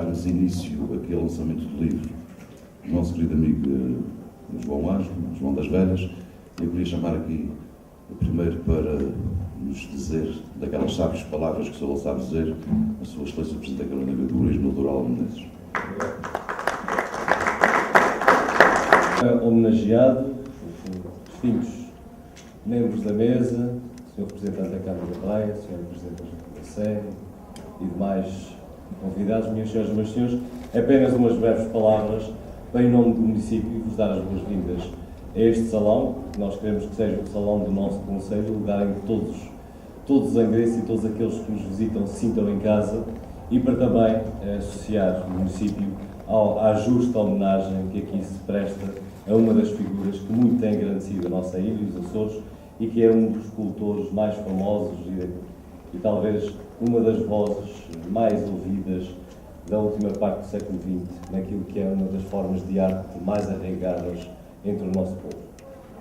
darmos início aqui ao lançamento do livro do nosso querido amigo João Ângelo, João das Velhas, eu queria chamar aqui primeiro para nos dizer daquelas sábias palavras que o Senhor sabe dizer, a sua excelência Presidente da Câmara de Turismo, Dr. Aldo Menezes. Homenageado, distintos membros da mesa, Sr. Representante da Câmara da Praia, Sr. Presidente da Sé e demais convidados, minhas senhoras e meus senhores, apenas umas breves palavras para, em nome do município, vos dar as boas-vindas a este salão, que nós queremos que seja o salão do nosso Conselho, o lugar em que todos os angrenses e todos aqueles que nos visitam se sintam em casa, e para também associar o município à justa homenagem que aqui se presta a uma das figuras que muito tem engrandecido a nossa ilha e os Açores, e que é um dos escultores mais famosos e talvez uma das vozes mais ouvidas da última parte do século XX, naquilo que é uma das formas de arte mais arraigadas entre o nosso povo.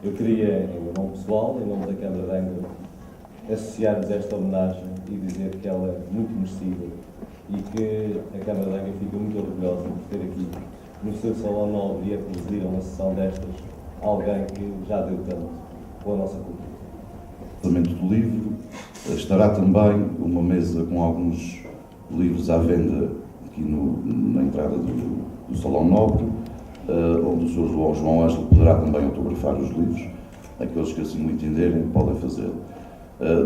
Eu queria, em meu nome pessoal, em nome da Câmara de Angra, associar-nos a esta homenagem e dizer que ela é muito merecida e que a Câmara de Angra fica muito orgulhosa de ter aqui no seu salão nobre e a presidir uma sessão destas alguém que já deu tanto com a nossa cultura. No lançamento do livro estará também uma mesa com alguns livros à venda aqui na entrada do Salão Nobre, onde o Sr. João Ângelo poderá também autografar os livros. Aqueles que assim o entenderem podem fazê-lo.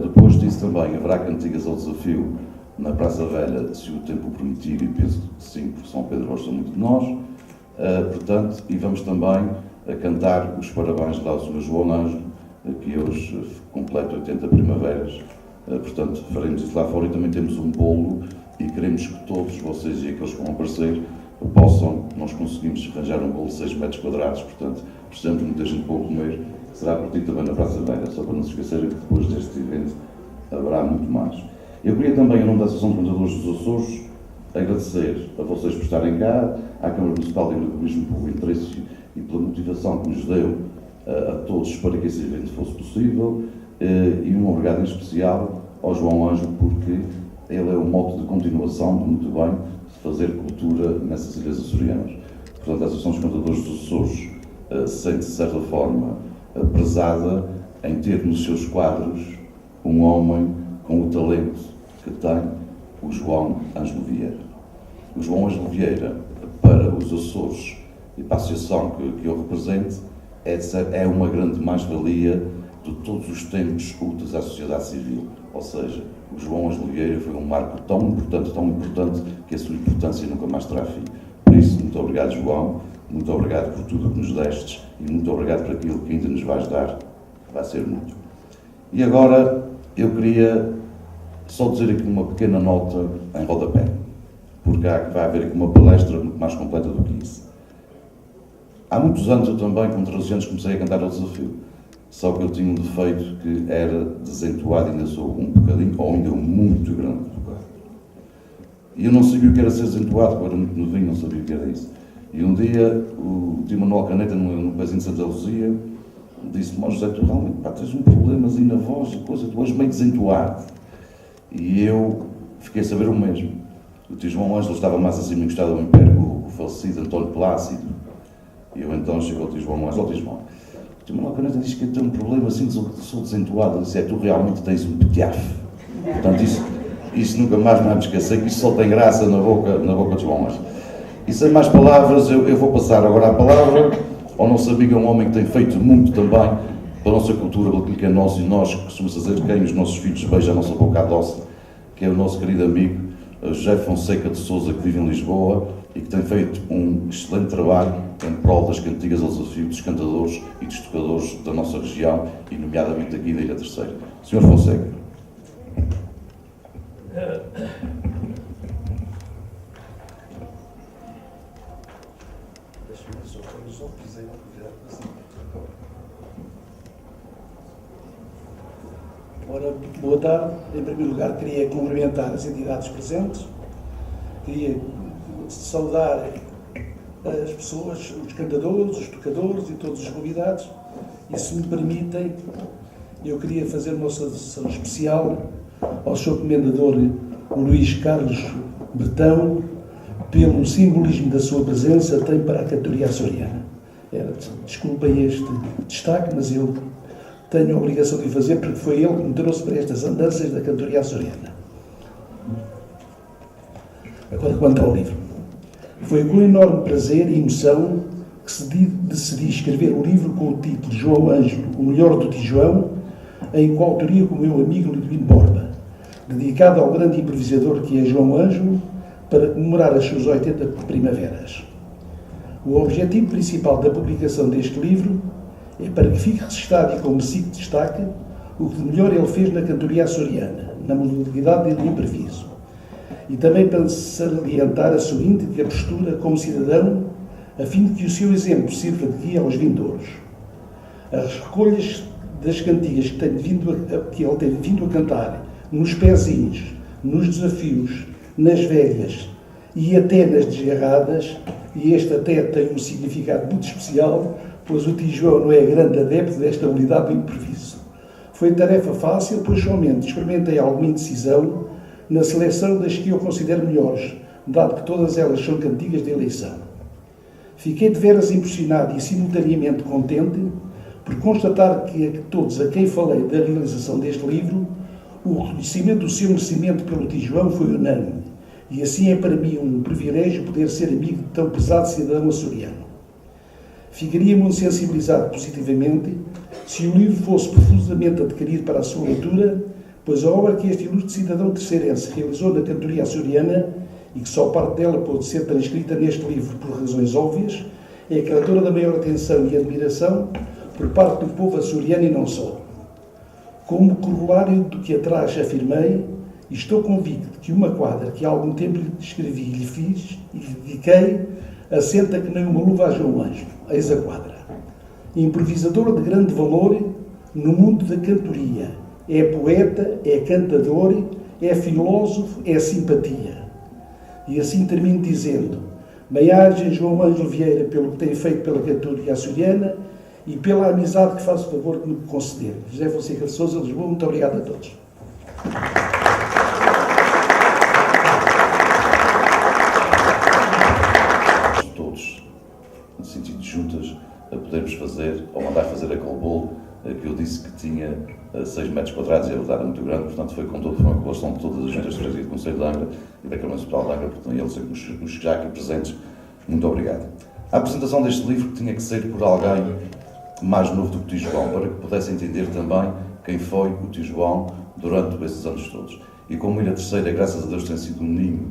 Depois disso também haverá cantigas ao desafio na Praça Velha, se o tempo permitir, e penso que sim, porque São Pedro gosta muito de nós. Portanto, e vamos também cantar os parabéns lá ao Sr. João Ângelo, que hoje completa 80 primaveras. Portanto, faremos isso lá fora, e também temos um bolo e queremos que todos vocês e aqueles que vão aparecer possam, nós conseguimos arranjar um bolo de 6 metros quadrados, portanto, precisamos de muita gente para o comer, será partido também na Praça Velha, só para não se esquecerem que depois deste evento haverá muito mais. Eu queria também, em nome da Associação de Contadores dos Açores, agradecer a vocês por estarem cá, à Câmara Municipal de Turismo pelo interesse e pela motivação que nos deu a todos para que esse evento fosse possível, e um obrigado em especial ao João Ângelo, porque ele é o mote de continuação de muito bem de fazer cultura nessas ilhas açorianas. Portanto, a Associação dos Contadores dos Açores sente-se, de certa forma, prezada em ter nos seus quadros um homem com o talento que tem o João Ângelo Vieira. O João Ângelo Vieira, para os Açores e para a associação que eu represento, é uma grande mais-valia de todos os tempos úteis à sociedade civil. Ou seja, o João Ângelo Vieira foi um marco tão importante, que a sua importância nunca mais terá fim. Por isso, muito obrigado, João, muito obrigado por tudo o que nos destes e muito obrigado por aquilo que ainda nos vais dar, que vai ser muito. E agora, eu queria só dizer aqui uma pequena nota em rodapé, porque vai haver aqui uma palestra muito mais completa do que isso. Há muitos anos eu também, com 13 anos, comecei a cantar ao desafio. Só que eu tinha um defeito que era desentoado, ainda sou um bocadinho, ou ainda muito grande tocado. E eu não sabia o que era ser desentoado, porque eu era muito novinho, não sabia o que era isso. E um dia, o tio Manuel Caneta, no pezinho de Santa Luzia, disse-me: "Ó José, tu realmente tens um problemazinho na voz e coisa, tu és meio desentoado." E eu fiquei a saber o mesmo. O tio João Ângelo estava mais acima encostado ao império, o falecido António Plácido. E eu então chego ao tio João Ângelo: "Ó tio João, o tio Manuel Caneta diz que eu tenho um problema assim, sou desentoado." Ele disse: "Tu realmente tens um petiaf." Portanto, isso nunca mais me há de esquecer, que isso só tem graça na boca de João Ângelo. E sem mais palavras, eu vou passar agora a palavra ao nosso amigo, um homem que tem feito muito também para a nossa cultura, pelo que é nosso, e nós costumamos dizer quem os nossos filhos beijam a nossa boca doce, que é o nosso querido amigo José Fonseca de Sousa, que vive em Lisboa e que tem feito um excelente trabalho em prol das cantigas ao desafio dos cantadores e dos tocadores da nossa região, e nomeadamente aqui da Ilha Terceira. Sr. Fonseca. Ora, boa tarde. Em primeiro lugar, queria cumprimentar as entidades presentes, queria saudar as pessoas, os cantadores, os tocadores e todos os convidados, e se me permitem, eu queria fazer uma saudação especial ao Sr. Comendador o Luís Carlos Bertão, pelo simbolismo da sua presença, tem para a cantoria açoriana. Desculpem este destaque, mas eu tenho a obrigação de o fazer porque foi ele que me trouxe para estas andanças da cantoria açoriana. Agora, quanto ao livro. Foi com enorme prazer e emoção que decidi escrever um livro com o título João Ângelo, o melhor do Tijoão, em coautoria com o meu amigo Lidwino Borba, dedicado ao grande improvisador que é João Ângelo, para comemorar as suas 80 primaveras. O objetivo principal da publicação deste livro é para que fique registado e como se destaca o que de melhor ele fez na cantoria açoriana, na modalidade de improviso. E também para salientar a sua íntegra postura como cidadão, a fim de que o seu exemplo sirva de guia aos vindouros. As recolhas das cantigas que ele tem vindo a cantar, nos pezinhos, nos desafios, nas velhas e até nas desgarradas, e este até tem um significado muito especial, pois o Tijoão não é grande adepto desta habilidade do improviso. Foi tarefa fácil, pois somente experimentei alguma indecisão na seleção das que eu considero melhores, dado que todas elas são cantigas de eleição. Fiquei de veras impressionado e simultaneamente contente por constatar que a todos a quem falei da realização deste livro, o reconhecimento do seu merecimento pelo Tijoão foi unânime, e assim é para mim um privilégio poder ser amigo de tão pesado cidadão açoriano. Ficaria muito sensibilizado positivamente se o livro fosse profusamente adquirido para a sua leitura, pois a obra que este ilustre cidadão terceirense realizou na cantoria açoriana, e que só parte dela pode ser transcrita neste livro por razões óbvias, é criadora da maior atenção e admiração por parte do povo açoriano e não só. Como corolário do que atrás afirmei, estou convicto de que uma quadra que há algum tempo lhe escrevi e lhe fiz e lhe dediquei, assenta que nem uma luva a João Ângelo, eis a quadra. Improvisador de grande valor no mundo da cantoria, é poeta, é cantador, é filósofo, é simpatia. E assim termino dizendo: bem-aja João Ângelo Vieira pelo que tem feito pela cantoria açoriana e pela amizade que faz o favor de me conceder. José Fonseca de Sousa, Lisboa, muito obrigado a todos. Todos, no sentido de juntas, a podermos fazer, ou mandar fazer aquele bolo que eu disse que tinha 6 metros quadrados, e a verdade é muito grande, portanto foi com uma colaboração de todas as juntas de freguesia do Conselho de Angra e da Câmara Municipal de Angra, portanto eles os já aqui presentes, muito obrigado. A apresentação deste livro tinha que ser por alguém mais novo do que o Tijoão, para que pudesse entender também quem foi o Tijoão durante esses anos todos. E como Ilha Terceira, graças a Deus, tem sido um ninho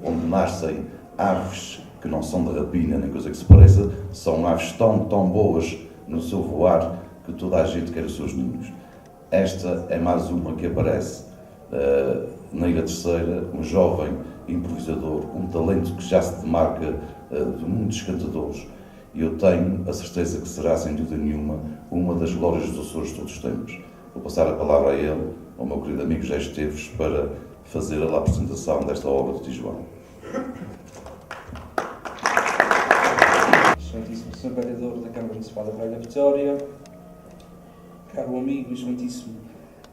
onde nascem aves que não são de rapina, nem coisa que se pareça, são aves tão boas no seu voar que toda a gente quer os seus ninhos. Esta é mais uma que aparece na Ilha Terceira, um jovem improvisador, um talento que já se demarca de muitos cantadores. E eu tenho a certeza que será, sem dúvida nenhuma, uma das glórias dos Açores de todos os tempos. Vou passar a palavra a ele, ao meu querido amigo José Esteves, para fazer a apresentação desta obra de Tijoão. Excelentíssimo Sr. Vereador da Câmara Municipal da Praia da Vitória, caro amigo e excelentíssimo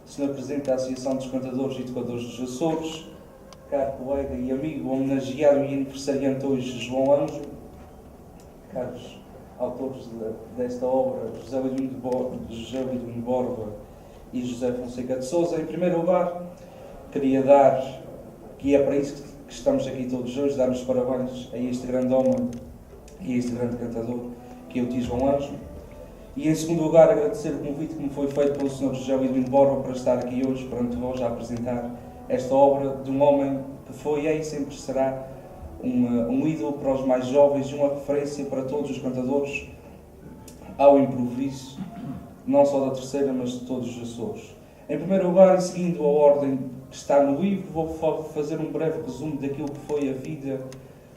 Sr. Presidente da Associação dos Cantadores e Tocadores dos Açores, caro colega e amigo homenageado e aniversariante hoje João Ângelo, caros autores desta obra, José Lidwino Borba e José Fonseca de Sousa. Em primeiro lugar, queria dar, que é para isso que estamos aqui todos hoje, dar os parabéns a este grande homem e a este grande cantador, que é o Tijoão Ângelo. E em segundo lugar, agradecer o convite que me foi feito pelo Sr. José Lidwino Borba para estar aqui hoje perante vós a apresentar esta obra de um homem que foi, é e sempre será um ídolo para os mais jovens e uma referência para todos os cantadores ao improviso, não só da Terceira, mas de todos os Açores. Em primeiro lugar, e seguindo a ordem que está no livro, vou fazer um breve resumo daquilo que foi a vida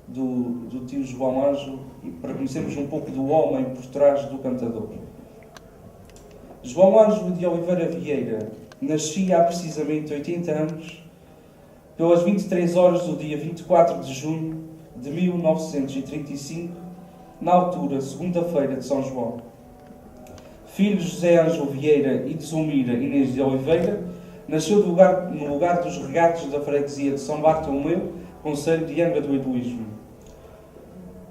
do tio João Ângelo, e para conhecermos um pouco do homem por trás do cantador. João Ângelo de Oliveira Vieira nascia há precisamente 80 anos, pelas 23 horas do dia 24 de junho de 1935, na altura, segunda-feira de São João. Filho de José Ângelo Vieira e de Zulmira Inês de Oliveira, nasceu no lugar dos regatos da freguesia de São Bartolomeu, Conselho de Angra do Heroísmo.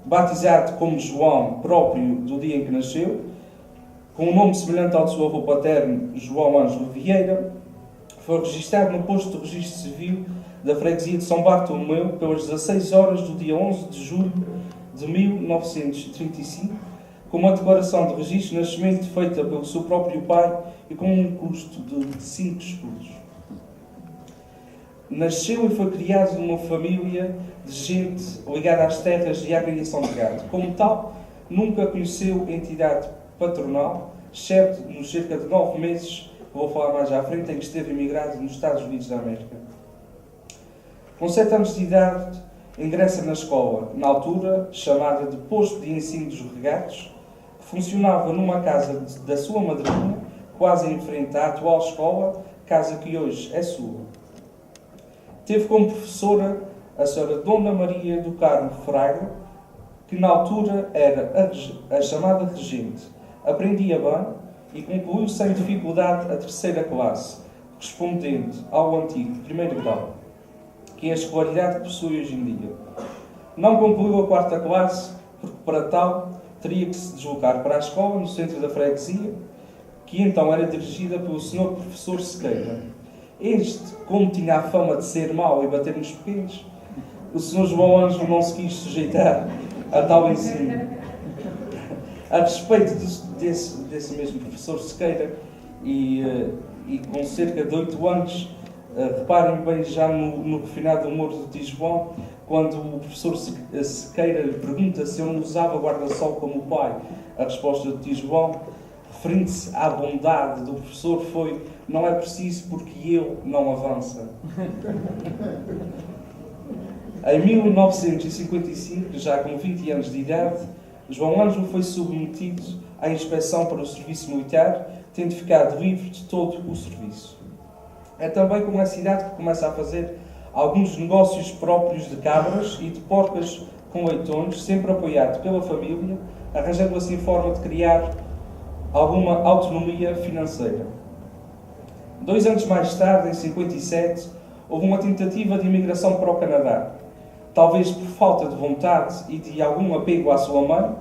Batizado como João, próprio do dia em que nasceu, com um nome semelhante ao do seu avô paterno, João Ângelo Vieira, foi registado no posto de registro civil da freguesia de São Bartolomeu pelas 16 horas do dia 11 de julho de 1935, com uma declaração de registro de nascimento feita pelo seu próprio pai e com um custo de 5 escudos. Nasceu e foi criado numa família de gente ligada às terras e à criação de gado. Como tal, nunca conheceu entidade patronal, exceto nos cerca de 9 meses, que vou falar mais à frente, em que esteve emigrado nos Estados Unidos da América. Com 7 anos de idade, ingressa na escola, na altura chamada de Posto de Ensino dos Regatos, que funcionava numa casa da sua madrinha, quase em frente à atual escola, casa que hoje é sua. Teve como professora a senhora Dona Maria do Carmo Fraga, que na altura era a chamada regente. Aprendia bem e concluiu sem dificuldade a 3ª classe, correspondente ao antigo 1º grau, que é a escolaridade que possui hoje em dia. Não concluiu a 4ª classe, porque para tal teria que se deslocar para a escola, no centro da freguesia, que então era dirigida pelo Sr. Professor Sequeira. Este, como tinha a fama de ser mau e bater nos pequenos, o Sr. João Ângelo não se quis sujeitar a tal ensino. A respeito desse mesmo professor Sequeira, e com cerca de 8 anos, reparem bem já no refinado humor do tio João, quando o professor Sequeira lhe pergunta se ele não usava guarda-sol como o pai, a resposta do tio João, referindo-se à bondade do professor, foi: não é preciso porque ele não avança. Em 1955, já com 20 anos de idade, João Ângelo foi submetido à inspeção para o serviço militar, tendo ficado livre de todo o serviço. É também com essa idade que começa a fazer alguns negócios próprios de cabras e de porcas com leitões, sempre apoiado pela família, arranjando assim forma de criar alguma autonomia financeira. 2 anos mais tarde, em 57, houve uma tentativa de imigração para o Canadá. Talvez por falta de vontade e de algum apego à sua mãe,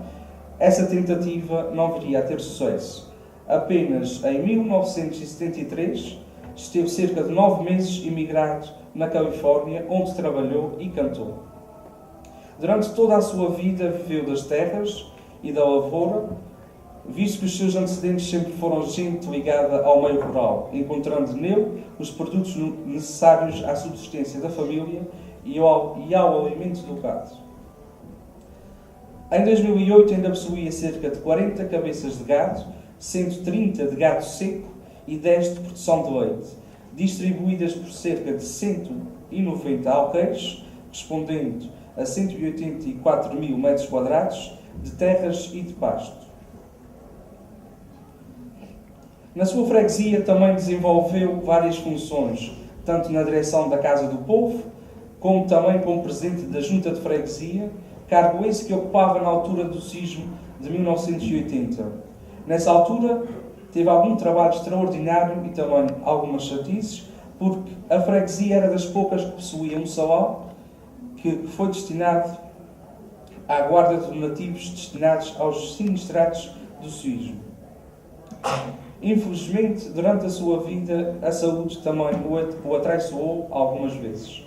essa tentativa não viria a ter sucesso. Apenas em 1973, esteve cerca de 9 meses imigrado na Califórnia, onde trabalhou e cantou. Durante toda a sua vida viveu das terras e da lavoura, visto que os seus antecedentes sempre foram gente ligada ao meio rural, encontrando nele os produtos necessários à subsistência da família e ao alimento do gado. Em 2008 ainda possuía cerca de 40 cabeças de gado, sendo 30 de gado seco e 10 de produção de leite, distribuídas por cerca de 190 alqueires, correspondendo a 184 mil metros quadrados de terras e de pasto. Na sua freguesia também desenvolveu várias funções, tanto na direção da Casa do Povo, como também como presidente da Junta de Freguesia, cargo esse que ocupava na altura do sismo de 1980. Nessa altura, teve algum trabalho extraordinário e também algumas chatices, porque a freguesia era das poucas que possuía um salão que foi destinado à guarda de donativos destinados aos sinistrados do sismo. Infelizmente, durante a sua vida, a saúde também o atraiçoou algumas vezes.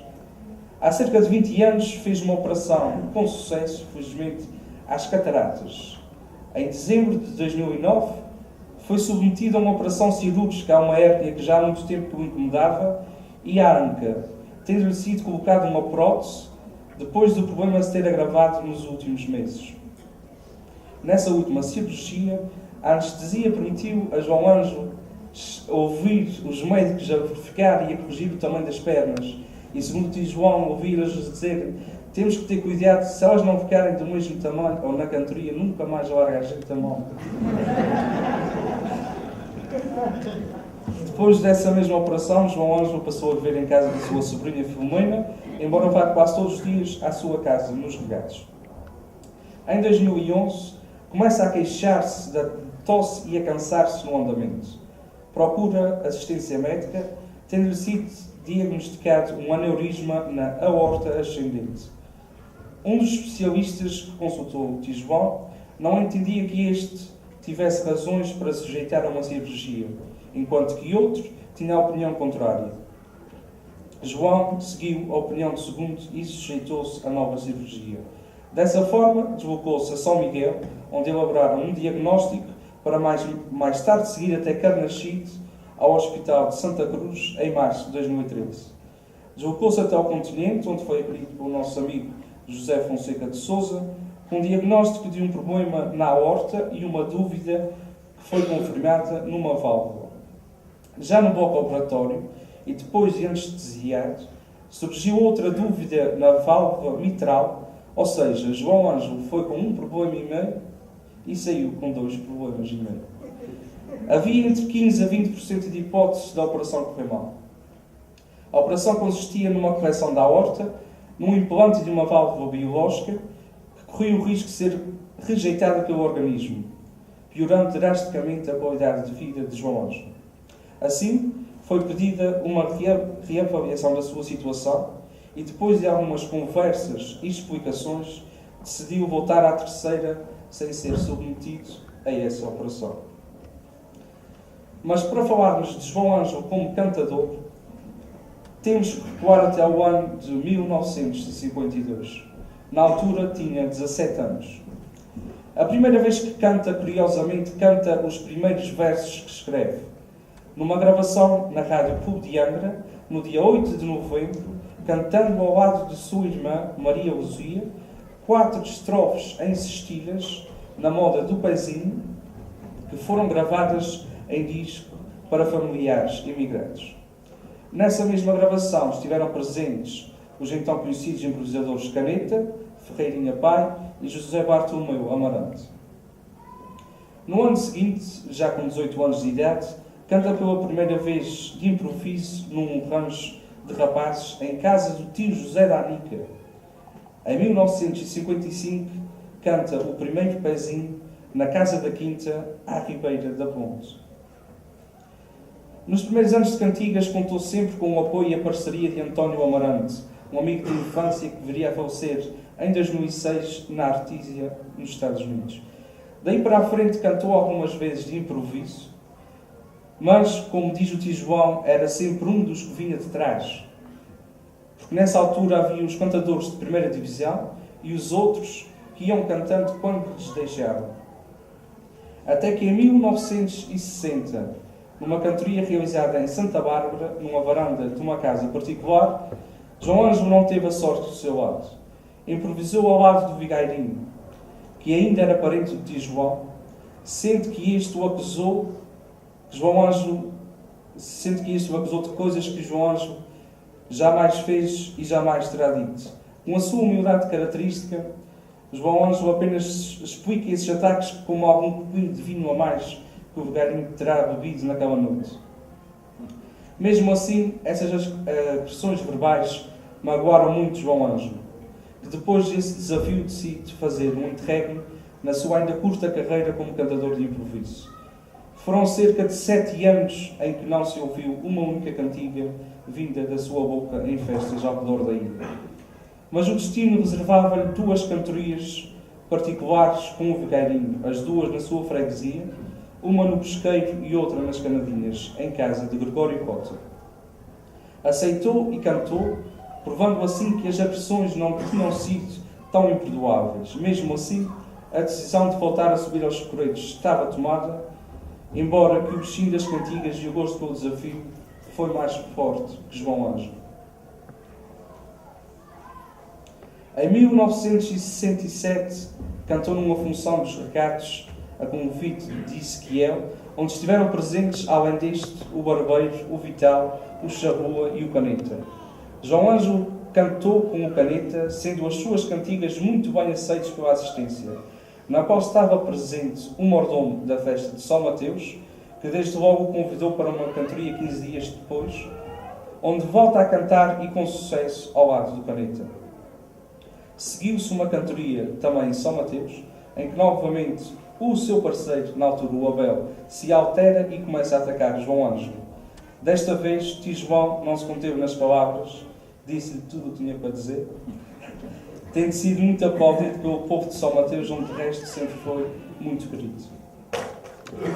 Há cerca de 20 anos fez uma operação com sucesso, felizmente, às cataratas. Em dezembro de 2009, foi submetido a uma operação cirúrgica a uma hérnia que já há muito tempo o incomodava e à anca, tendo-lhe sido colocada uma prótese depois do problema se ter agravado nos últimos meses. Nessa última cirurgia, a anestesia permitiu a João Ângelo ouvir os médicos a verificar e a corrigir o tamanho das pernas. E segundo o tio João, ouvir-as dizer: temos que ter cuidado, se elas não ficarem do mesmo tamanho ou na cantoria, nunca mais larga a gente a mão. Depois dessa mesma operação, João Ângelo passou a viver em casa da sua sobrinha Filomena, embora vá quase todos os dias à sua casa, nos Regatos. Em 2011, começa a queixar-se da tosse e a cansar-se no andamento. Procura assistência médica, tendo-lhe sido diagnosticado um aneurisma na aorta ascendente. Um dos especialistas que consultou o tio João não entendia que este tivesse razões para sujeitar a uma cirurgia, enquanto que outro tinha a opinião contrária. João seguiu a opinião do segundo e sujeitou-se a nova cirurgia. Dessa forma, deslocou-se a São Miguel, onde elaboraram um diagnóstico para mais tarde seguir até Carnaxide, ao Hospital de Santa Cruz, em março de 2013. Deslocou-se até ao continente, onde foi acolhido pelo nosso amigo José Fonseca de Sousa, com um diagnóstico de um problema na aorta e uma dúvida que foi confirmada numa válvula. Já no bloco operatório, e depois de anestesiar, surgiu outra dúvida na válvula mitral, ou seja, João Ângelo foi com um problema e meio e saiu com 2 problemas e meio. Havia entre 15% a 20% de hipóteses da operação correr mal. A operação consistia numa correção da aorta, num implante de uma válvula biológica que corria o risco de ser rejeitada pelo organismo, piorando drasticamente a qualidade de vida de João Ângelo. Assim, foi pedida uma reavaliação da sua situação e, depois de algumas conversas e explicações, decidiu voltar à terceira sem ser submetido a essa operação. Mas para falarmos de João Ângelo como cantador, temos que recuar até ao ano de 1952. Na altura tinha 17 anos. A primeira vez que canta, curiosamente, canta os primeiros versos que escreve. Numa gravação na Rádio Pub de Angra, no dia 8 de novembro, cantando ao lado de sua irmã, Maria Luzia, 4 estrofes em sextilhas, na moda do pezinho, que foram gravadas em disco para familiares imigrantes. Nessa mesma gravação estiveram presentes os então conhecidos improvisadores Caneta, Ferreirinha Pai e José Bartolomeu Amarante. No ano seguinte, já com 18 anos de idade, canta pela primeira vez de improviso num rancho de rapazes em casa do tio José da Anica. Em 1955, canta o primeiro pezinho na Casa da Quinta, à Ribeira da Ponte. Nos primeiros anos de cantigas, contou sempre com o apoio e a parceria de António Amarante, um amigo de infância que viria a falecer em 2006 na Artísia, nos Estados Unidos. Daí para a frente cantou algumas vezes de improviso, mas, como diz o tio João, era sempre um dos que vinha de trás. Porque nessa altura havia os cantadores de primeira divisão e os outros que iam cantando quando lhes deixavam. Até que em 1960, numa cantoria realizada em Santa Bárbara, numa varanda de uma casa particular, João Ângelo não teve a sorte do seu lado. Improvisou ao lado do vigairinho, que ainda era parente do tio João, sendo que este o acusou de coisas que João Ângelo jamais fez e jamais terá dito. Com a sua humildade característica, João Ângelo apenas explica esses ataques como algum copinho de vinho a mais que o vigairinho terá bebido naquela noite. Mesmo assim, essas agressões verbais magoaram muito João Ângelo, que depois desse desafio decide fazer um interregno na sua ainda curta carreira como cantador de improviso. Foram cerca de 7 anos em que não se ouviu uma única cantiga vinda da sua boca em festas ao redor da ilha. Mas o destino reservava-lhe 2 cantorias particulares com o vigairinho, as 2 na sua freguesia, uma no Pesqueiro e outra nas Canadinhas, em casa de Gregório Cota. Aceitou e cantou, provando assim que as agressões não tinham sido tão imperdoáveis. Mesmo assim, a decisão de voltar a subir aos Correios estava tomada, embora que o bichinho das cantigas e o gosto pelo desafio foi mais forte que João Ângelo. Em 1967, cantou numa função dos recatos a convite de Ezequiel, onde estiveram presentes, além deste, o Barbeiro, o Vital, o Charrua e o Caneta. João Ângelo cantou com o Caneta, sendo as suas cantigas muito bem aceitas pela assistência, na qual estava presente o mordomo da festa de São Mateus, que desde logo o convidou para uma cantoria 15 dias depois, onde volta a cantar e com sucesso ao lado do Caneta. Seguiu-se uma cantoria também em São Mateus, em que novamente o seu parceiro, na altura o Abel, se altera e começa a atacar João Ângelo. Desta vez, tio João não se conteve nas palavras, disse-lhe tudo o que tinha para dizer. Tendo sido muito aplaudido pelo povo de São Mateus, onde de resto sempre foi muito querido.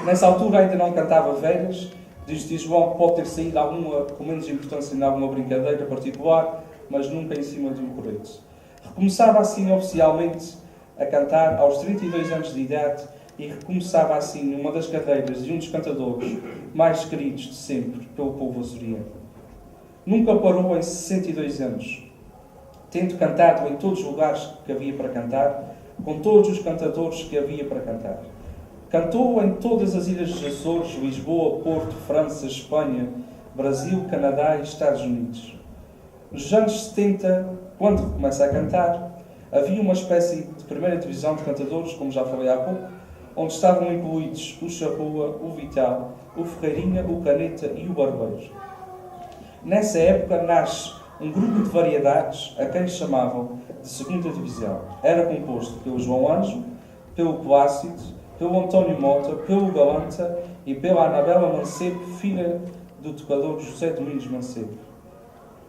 Nessa altura ainda não cantava velhas, diz tio João que pode ter saído alguma, com menos importância em alguma brincadeira particular, mas nunca em cima de um correto. Recomeçava assim oficialmente a cantar aos 32 anos de idade e recomeçava assim numa das carreiras de um dos cantadores mais queridos de sempre pelo povo açoriano. Nunca parou em 62 anos, tendo cantado em todos os lugares que havia para cantar, com todos os cantadores que havia para cantar. Cantou em todas as ilhas dos Açores, Lisboa, Porto, França, Espanha, Brasil, Canadá e Estados Unidos. Nos anos 70, quando começa a cantar, havia uma espécie de primeira divisão de cantadores, como já falei há pouco, onde estavam incluídos o Charrua, o Vital, o Ferreirinha, o Caneta e o Barbeiro. Nessa época nasce um grupo de variedades a quem chamavam de segunda divisão. Era composto pelo João Anjo, pelo Plácido, pelo António Mota, pelo Galanta e pela Anabela Mancebo, filha do tocador José Domingos Mancebo.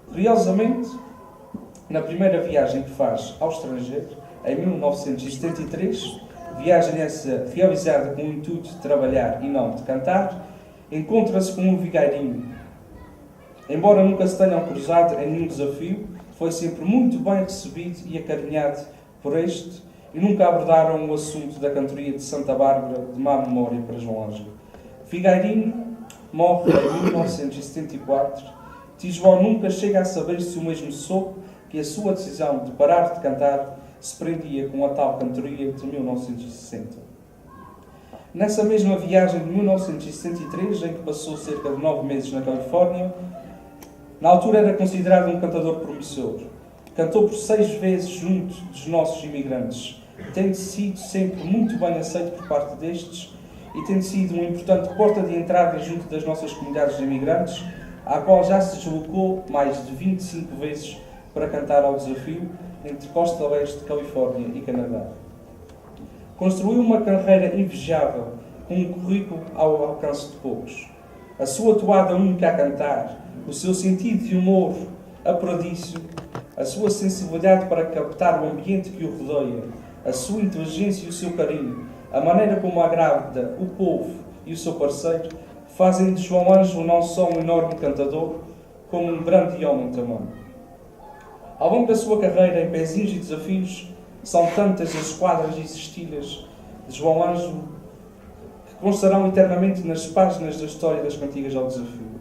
Curiosamente, na primeira viagem que faz ao estrangeiro, em 1973, viagem essa realizada com o intuito de trabalhar e não de cantar, encontra-se com um vigairinho. Embora nunca se tenham cruzado em nenhum desafio, foi sempre muito bem recebido e acarinhado por este, e nunca abordaram o assunto da cantoria de Santa Bárbara de má memória para João Ângelo. Figueirinho morre em 1974. Tio João nunca chega a saber se o mesmo soube que a sua decisão de parar de cantar se prendia com a tal cantoria de 1960. Nessa mesma viagem de 1963, em que passou cerca de 9 meses na Califórnia, na altura era considerado um cantador promissor. Cantou por 6 vezes junto dos nossos imigrantes, tendo sido sempre muito bem aceito por parte destes e tendo sido uma importante porta de entrada junto das nossas comunidades de imigrantes, à qual já se deslocou mais de 25 vezes para cantar ao desafio entre Costa Leste, Califórnia e Canadá. Construiu uma carreira invejável, com um currículo ao alcance de poucos. A sua toada única a cantar, o seu sentido de humor apuradício, a sua sensibilidade para captar o ambiente que o rodeia, a sua inteligência e o seu carinho, a maneira como agrada o povo e o seu parceiro, fazem de João Ângelo não só um enorme cantador, como um grande homem também. Ao longo da sua carreira em pezinhos e desafios, são tantas as esquadras e cestilhas de João Ângelo que constarão eternamente nas páginas da história das cantigas ao desafio.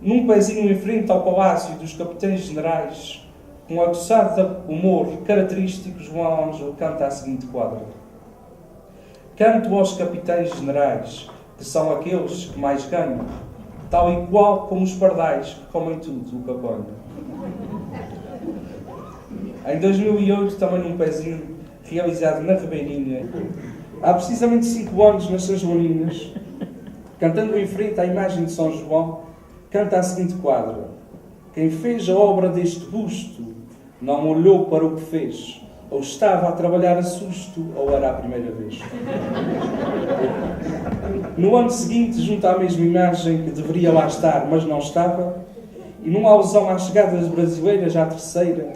Num pezinho em frente ao Palácio dos Capitães Generais, com um aguçado humor característico, João Ângelo canta a seguinte quadra. Canto aos Capitães Generais, que são aqueles que mais ganham, tal e qual como os pardais que comem tudo o que apanham. Em 2008, também num pezinho realizado na Ribeirinha, há precisamente 5 anos, nas São Joaninas, cantando em frente à imagem de São João, canta a seguinte quadra. Quem fez a obra deste busto não olhou para o que fez, ou estava a trabalhar a susto, ou era a primeira vez. No ano seguinte, junto à mesma imagem que deveria lá estar, mas não estava, e numa alusão às chegadas brasileiras à terceira,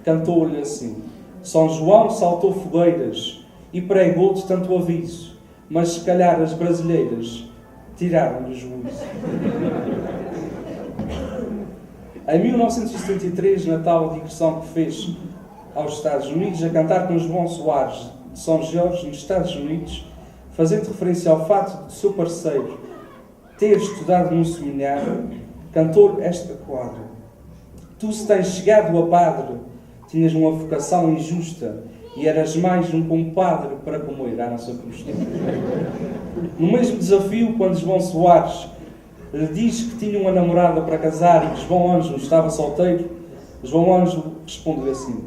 cantou-lhe assim: São João saltou fogueiras e pregou-te tanto aviso, mas se calhar as brasileiras tiraram-lhe o juízo. Em 1973, na tal digressão que fez aos Estados Unidos, a cantar com João Soares de São Jorge, nos Estados Unidos, fazendo referência ao fato de seu parceiro ter estudado num seminário, cantou esta quadra. Tu, se tens chegado a padre, tinhas uma vocação injusta e eras mais um compadre para comer à nossa custa. No mesmo desafio, quando João Soares lhe diz que tinha uma namorada para casar e que João Ângelo estava solteiro, João Ângelo respondeu assim: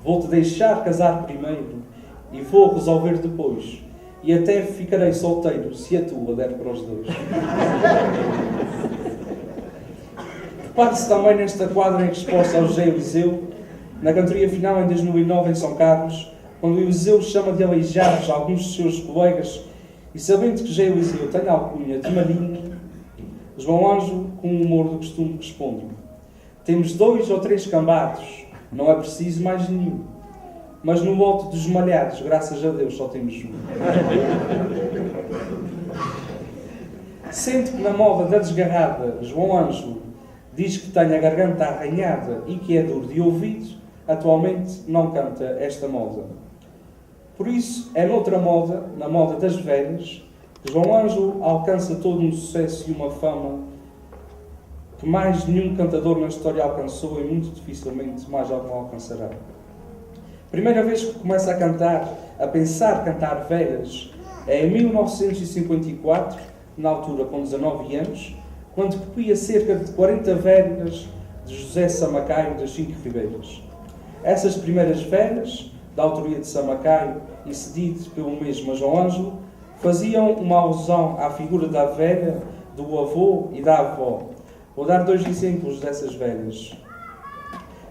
vou-te deixar casar primeiro e vou resolver depois, e até ficarei solteiro se a tua der para os dois. Repare-se também nesta quadra em resposta ao José Eliseu, na cantoria final em 2009 em São Carlos, quando Eliseu chama de aleijados alguns de seus colegas e, sabendo que José Eliseu tem a alcunha de Marinho, João Ângelo, com o humor do costume, responde-me: temos 2 ou 3 cambados, não é preciso mais nenhum. Mas no lote dos malhados, graças a Deus, só temos um. Sendo que na moda da desgarrada, João Ângelo diz que tem a garganta arranhada e que é duro de ouvido, atualmente não canta esta moda. Por isso, é noutra moda, na moda das velhas, que João Ângelo alcança todo um sucesso e uma fama que mais nenhum cantador na história alcançou e muito dificilmente mais algum alcançará. Primeira vez que começa a cantar, a pensar cantar velhas, é em 1954, na altura com 19 anos, quando copia cerca de 40 velhas de José Samacaio das 5 Ribeiras. Essas primeiras velhas, da autoria de Samacaio e cedido pelo mesmo a João Ângelo, faziam uma alusão à figura da velha, do avô e da avó. Vou dar 2 exemplos dessas velhas.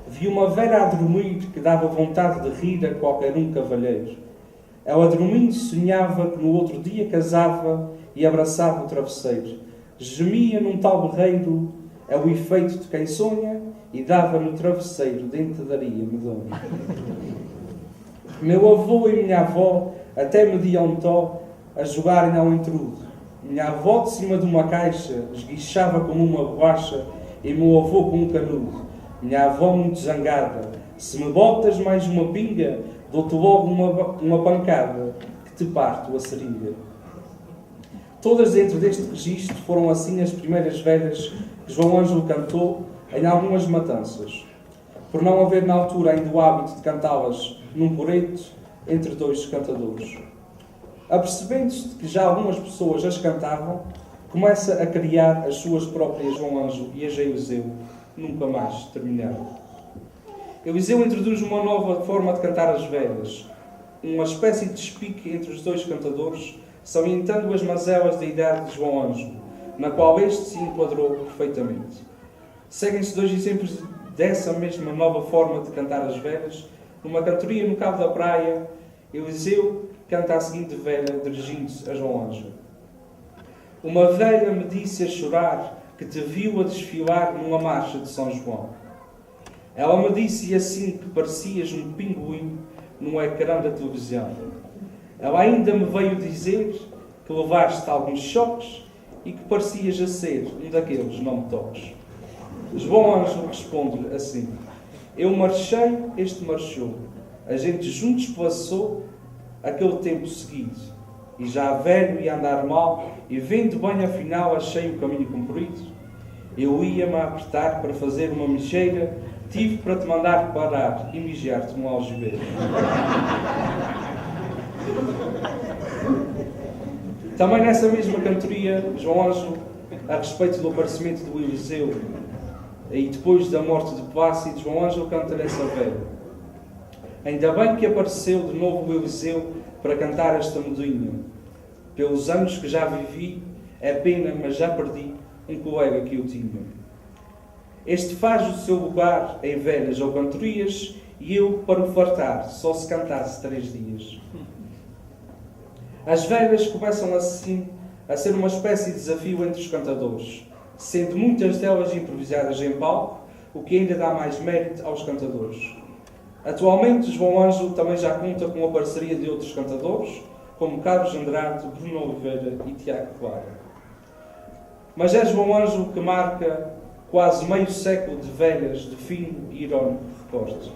Vi uma velha a dormir que dava vontade de rir a qualquer um cavalheiro. Ela dormindo sonhava que no outro dia casava e abraçava o travesseiro. Gemia num tal berreiro, é o efeito de quem sonha, e dava no travesseiro dentadaria medonha. Meu avô e minha avó até me diam tó a jogarem ao entrudo. Minha avó de cima de uma caixa esguichava como uma borracha e meu avô com um canudo. Minha avó muito zangada: se me botas mais uma pinga, dou-te logo uma pancada que te parto a seringa. Todas dentro deste registro foram assim as primeiras velhas que João Ângelo cantou em algumas matanças, por não haver na altura ainda o hábito de cantá-las num coreto entre 2 cantadores. Apercebendo-se de que já algumas pessoas as cantavam, começa a criar as suas próprias João Ângelo e as Eliseu nunca mais terminaram. Eliseu introduz uma nova forma de cantar as velhas, uma espécie de despique entre os 2 cantadores, salientando as mazelas da idade de João Ângelo, na qual este se enquadrou perfeitamente. Seguem-se 2 exemplos dessa mesma nova forma de cantar as velhas. Numa cantoria no Cabo da Praia, Eliseu canta a seguinte velha, dirigindo-se a João Ângelo: uma velha me disse a chorar que te viu a desfilar numa marcha de São João. Ela me disse assim que parecias um pinguim no ecrã da televisão. Ela ainda me veio dizer que levaste alguns choques e que parecias a ser um daqueles não me toques. João Ângelo responde-lhe assim: eu marchei, este marchou. A gente juntos passou aquele tempo seguido. E já velho e a andar mal, e vendo bem afinal achei o caminho comprido. Eu ia-me a apertar para fazer uma mijeira, tive para te mandar parar e mijar-te no algibeiro. Também nessa mesma cantoria, João Ângelo, a respeito do aparecimento do Eliseu, e depois da morte de Plácido, João Ângelo canta nessa velha: ainda bem que apareceu de novo o Eliseu para cantar esta modinha. Pelos anos que já vivi, é pena, mas já perdi um colega que eu tinha. Este faz o seu lugar em velhas ou cantorias, e eu, para o fartar, só se cantasse 3 dias. As velhas começam assim a ser uma espécie de desafio entre os cantadores, sendo muitas delas improvisadas em palco, o que ainda dá mais mérito aos cantadores. Atualmente, João Ângelo também já conta com a parceria de outros cantadores, como Carlos Andrade, Bruno Oliveira e Tiago Clara. Mas é João Ângelo que marca quase meio século de velhas de fino e irónico recorte.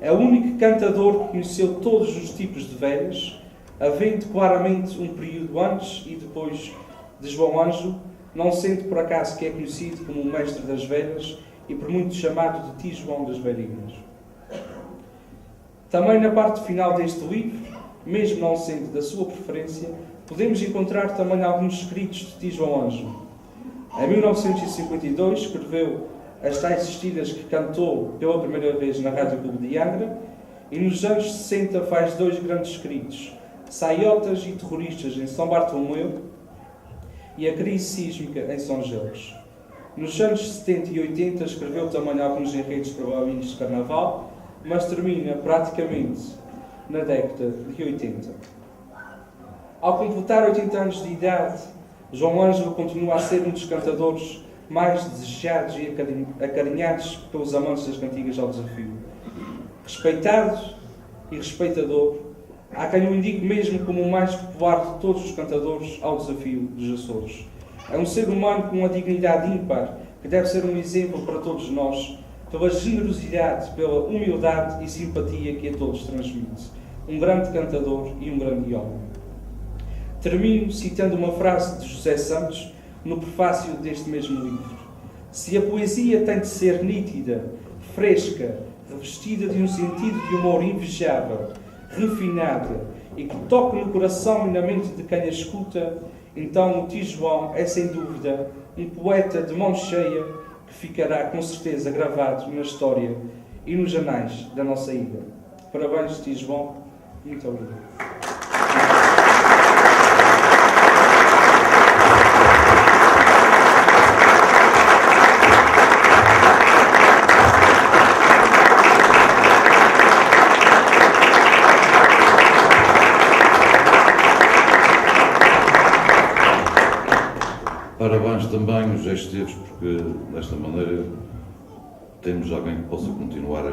É o único cantador que conheceu todos os tipos de velhas, havendo claramente um período antes e depois de João Ângelo, não sendo por acaso que é conhecido como o mestre das velhas e por muitos chamado de Tio João das velhinhas. Também na parte final deste livro, mesmo não sendo da sua preferência, podemos encontrar também alguns escritos de Tio João Ângelo. Em 1952 escreveu as tais estilas que cantou pela primeira vez na Rádio Clube de Angra, e nos anos 60 faz 2 grandes escritos: Saiotas e Terroristas em São Bartolomeu e A Crise Sísmica em São Geles. Nos anos 70 e 80 escreveu também alguns enredos para bailinhos de carnaval, mas termina praticamente na década de 80. Ao completar 80 anos de idade, João Ângelo continua a ser um dos cantadores mais desejados e acarinhados pelos amantes das cantigas ao desafio. Respeitado e respeitador, há quem o indique mesmo como o mais popular de todos os cantadores ao desafio dos Açores. É um ser humano com uma dignidade ímpar, que deve ser um exemplo para todos nós, pela generosidade, pela humildade e simpatia que a todos transmite. Um grande cantador e um grande homem. Termino citando uma frase de José Santos no prefácio deste mesmo livro. Se a poesia tem de ser nítida, fresca, revestida de um sentido de humor invejável, refinada e que toque no coração e na mente de quem a escuta, então o tio João é sem dúvida um poeta de mão cheia que ficará com certeza gravado na história e nos anais da nossa ilha. Parabéns, tio João. Muito obrigado. Parabéns também os Esteves, porque desta maneira temos alguém que possa continuar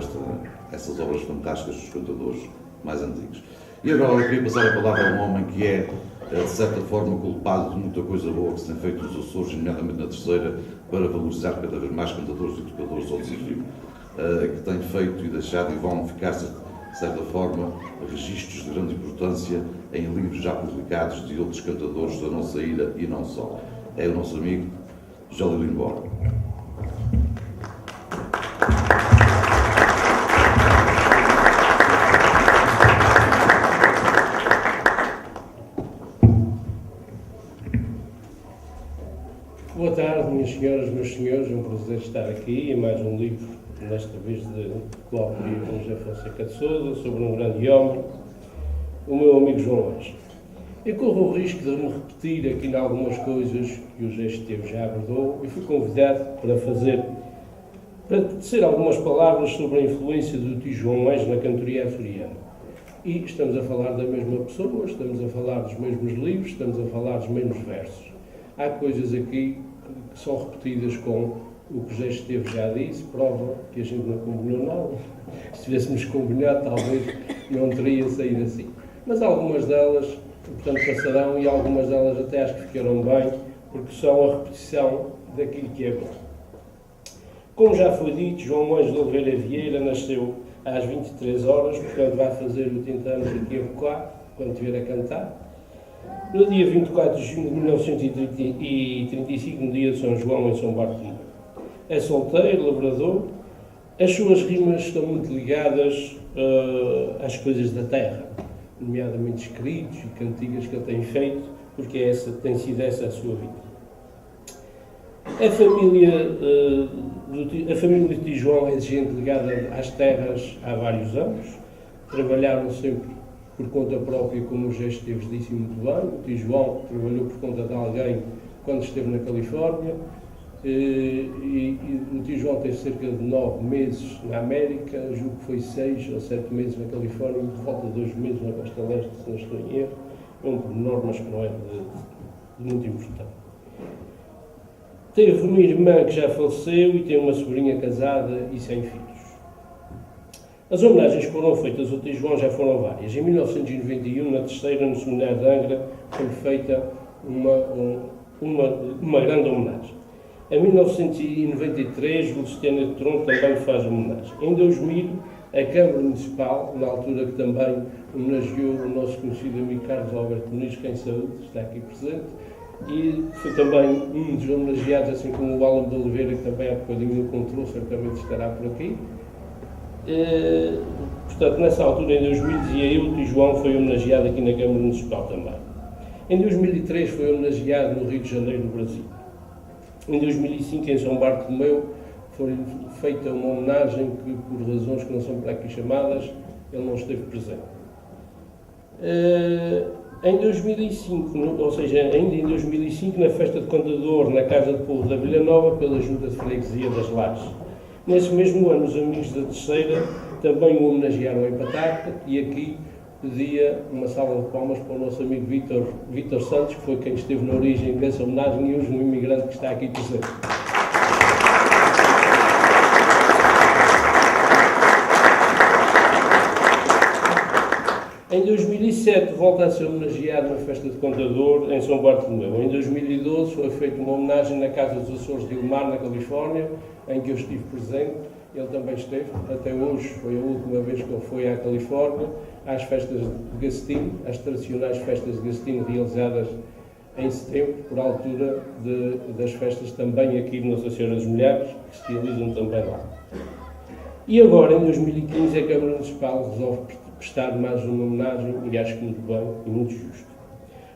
essas obras fantásticas dos cantadores mais antigos. E agora eu queria passar a palavra a um homem que é, de certa forma, culpado de muita coisa boa que se tem feito nos Açores, nomeadamente na Terceira, para valorizar cada vez mais cantadores e tocadores ao desafio, que tem feito e deixado e vão ficar-se, de certa forma, registros de grande importância em livros já publicados de outros cantadores da nossa ilha e não só. É o nosso amigo Jolilin Borba. Boa tarde, minhas senhoras, meus senhores. É um prazer estar aqui em mais um livro, desta vez de Cláudio José Fonseca de Sousa, sobre um grande homem, o meu amigo João Ângelo. Eu corro o risco de me repetir aqui em algumas coisas que o José Esteves já abordou e fui convidado para tecer algumas palavras sobre a influência do tio João Ângelo na cantoria açoriana. E estamos a falar da mesma pessoa, estamos a falar dos mesmos livros, estamos a falar dos mesmos versos. Há coisas aqui que são repetidas com o que o José Esteves já disse, prova que a gente não combinou nada. Se tivéssemos combinado, talvez não teria saído assim. Mas algumas delas, portanto, passarão e algumas delas até acho que ficaram bem, porque são a repetição daquilo que é bom. Como já foi dito, João Ângelo Oliveira Vieira nasceu às 23 horas, portanto vai fazer 80 anos aqui a Bocoá, quando estiver a cantar. No dia 24 de junho de 1935, no dia de São João, em São Bartolomeu. É solteiro, lavrador. As suas rimas estão muito ligadas às coisas da terra, nomeadamente escritos e cantigas que ele tem feito, porque tem sido essa a sua vida. A família do tio João é gente ligada às terras há vários anos. Trabalharam sempre por conta própria, como o José Esteves disse muito bem. O tio João trabalhou por conta de alguém quando esteve na Califórnia. E o tio João teve cerca de 9 meses na América, julgo que foi 6 ou 7 meses na Califórnia, e por volta de 2 meses na Costa Leste, se não estou em erro, um pormenor, mas que não é de muito importante. Teve uma irmã que já faleceu e tem uma sobrinha casada e sem filhos. As homenagens que foram feitas ao tio João já foram várias. Em 1991, na Terceira, no Seminário de Angra, foi feita uma grande homenagem. Em 1993, o Luciano de Tronco também faz homenagem. Em 2000, a Câmara Municipal, na altura que também homenageou o nosso conhecido amigo Carlos Alberto Muniz, que em saúde está aqui presente, e foi também um dos homenageados, assim como o Alan de Oliveira, que também há bocadinho no controle, certamente estará por aqui. Portanto, nessa altura, em 2000, dizia eu, o tio João foi homenageado aqui na Câmara Municipal também. Em 2003 foi homenageado no Rio de Janeiro, no Brasil. Em 2005, em São Bartolomeu, foi feita uma homenagem que, por razões que não são para aqui chamadas, ele não esteve presente. Em 2005, ou seja, ainda em 2005, na festa de Contador, na Casa de Povo da Vila Nova, pela Junta de Freguesia das Lajes. Nesse mesmo ano, os amigos da Terceira também o homenagearam em Pataca, e aqui pedia uma salva de palmas para o nosso amigo Vítor Santos, que foi quem esteve na origem dessa homenagem e hoje um imigrante que está aqui presente. Em 2007 volta a ser homenageado na Festa de Contador em São Bartolomeu. Em 2012 foi feita uma homenagem na Casa dos Açores de Ilmar, na Califórnia, em que eu estive presente. Ele também esteve, até hoje foi a última vez que ele foi à Califórnia, às festas de Gastino, às tradicionais festas de Gastino realizadas em setembro, por altura das festas também aqui de Nossa Senhora dos Milagres, que se realizam também lá. E agora, em 2015, a Câmara Municipal resolve prestar mais uma homenagem, e acho que muito bem e muito justo.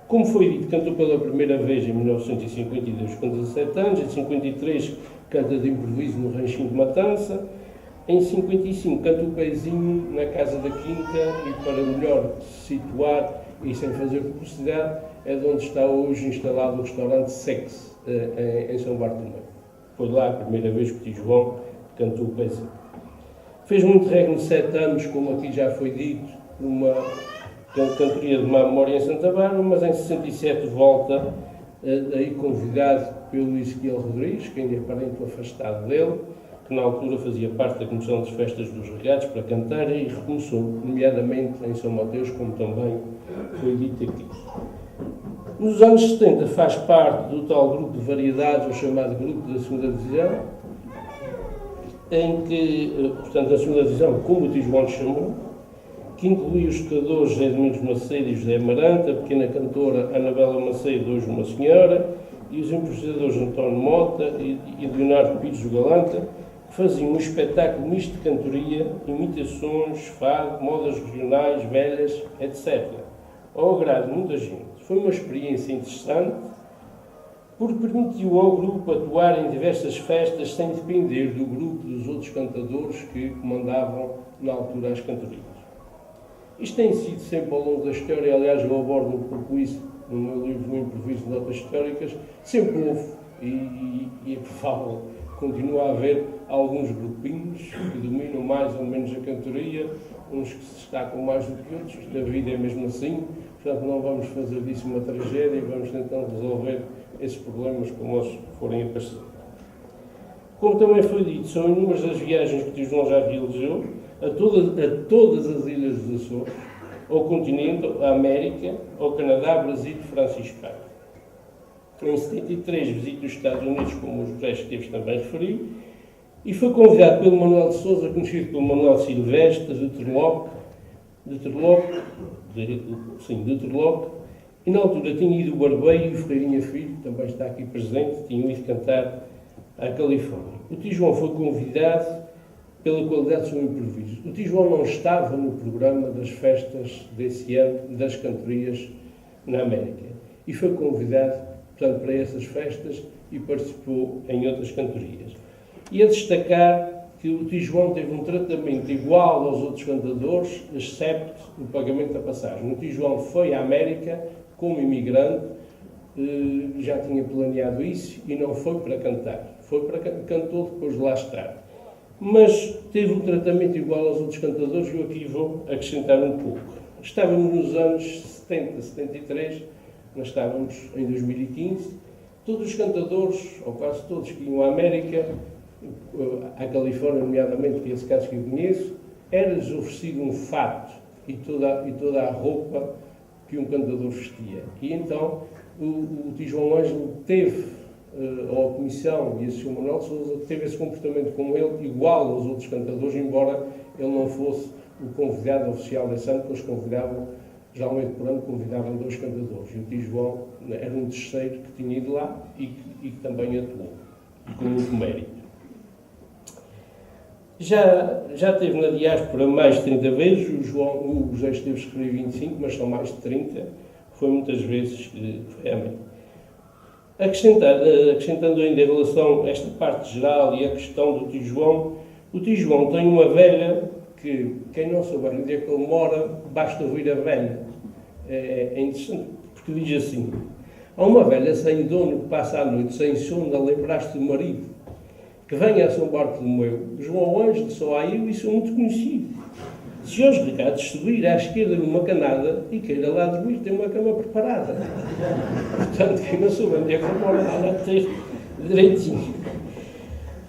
Como foi dito, cantou pela primeira vez em 1952 com 17 anos, em 53 canta de improviso no Ranchinho de Matança, em 55 canta o pezinho na Casa da Quinta e, para melhor situar e sem fazer publicidade, é de onde está hoje instalado o restaurante Sex, em São Bartolomeu. Foi lá a primeira vez que o tio João cantou o pezinho. Fez muito regno de 7 anos, como aqui já foi dito, uma cantoria de má memória em Santa Bárbara, mas em 67 volta, aí convidado pelo Ezequiel Rodrigues, que ainda é parente afastado dele, que na altura fazia parte da Comissão das Festas dos Regados para cantar e recomeçou, nomeadamente em São Mateus, como também foi dito aqui. Nos anos 70 faz parte do tal grupo de variedades, o chamado grupo da segunda divisão, em que, portanto, a segunda divisão, como o tio João chamou, que inclui os tocadores José Domingos Macedo e José Amarante, a pequena cantora Anabela Macedo, hoje uma senhora, e os improvisadores António Mota e Leonardo Pires do Galanta, que faziam um espetáculo misto de cantoria, imitações, fado, modas regionais, velhas, etc. Ao agrado de muita gente. Foi uma experiência interessante, porque permitiu ao grupo atuar em diversas festas sem depender do grupo dos outros cantadores que comandavam na altura as cantorias. Isto tem sido sempre ao longo da história, aliás eu abordo um pouco isso no meu livro, O Improviso de Notas Históricas, sempre houve e é provável que continue a haver alguns grupinhos que dominam mais ou menos a cantoria, uns que se destacam mais do que outros, a vida é mesmo assim, portanto não vamos fazer disso uma tragédia, vamos tentar resolver esses problemas como eles forem aparecendo. Como também foi dito, são inúmeras as viagens que o tio João já realizou a todas as ilhas dos Açores, ao continente, à América, ao Canadá, Brasil e França e Espanha. Em 73 visita os Estados Unidos, como o José Esteves também referiu, e foi convidado pelo Manuel de Sousa, conhecido pelo Manuel Silvestre, de Terloque, e na altura tinha ido o Barbeiro e o Ferreirinha Filho, também está aqui presente, tinham ido cantar à Califórnia. O tio João foi convidado pela qualidade do seu improviso. O tio João não estava no programa das festas desse ano, das cantorias na América, e foi convidado, portanto, para essas festas e participou em outras cantorias. E a destacar que o tio João teve um tratamento igual aos outros cantadores, excepto o pagamento da passagem. O tio João foi à América como imigrante, já tinha planeado isso e não foi para cantar. Cantou depois de lá estar. Mas teve um tratamento igual aos outros cantadores e eu aqui vou acrescentar um pouco. Estávamos nos anos 70, 73, nós estávamos em 2015, todos os cantadores, ou quase todos, que iam à América, à Califórnia, nomeadamente, que é esse caso que eu conheço, era-lhes oferecido um fato e toda a roupa que um cantador vestia. E então o tio João Ângelo teve, ou a Comissão e o Sr. Manuel de Sousa, teve esse comportamento com ele, igual aos outros cantadores, embora ele não fosse o convidado oficial desse ano, porque eles convidavam, geralmente por ano, convidavam 2 cantadores. E o tio João era um terceiro que tinha ido lá e que também atuou, com muito mérito. Já esteve na diáspora mais de 30 vezes, o José Esteves escreveu 25, mas são mais de 30, foi muitas vezes que foi a mim. Acrescentando ainda em relação a esta parte geral e a questão do tio João, o tio João tem uma velha que, quem não souber onde é que ele mora, basta ouvir a velha. É interessante, porque diz assim: há uma velha sem dono que passa a noite sem sono a lembrar-se do marido, que vem a São Bartolomeu, João Ângelo, só há eu e sou muito conhecido. Se Jorge Ricardo subir à esquerda numa canada e queira lá dormir, tem uma cama preparada. Portanto, quem não soube onde é que eu moro, lá ter direitinho.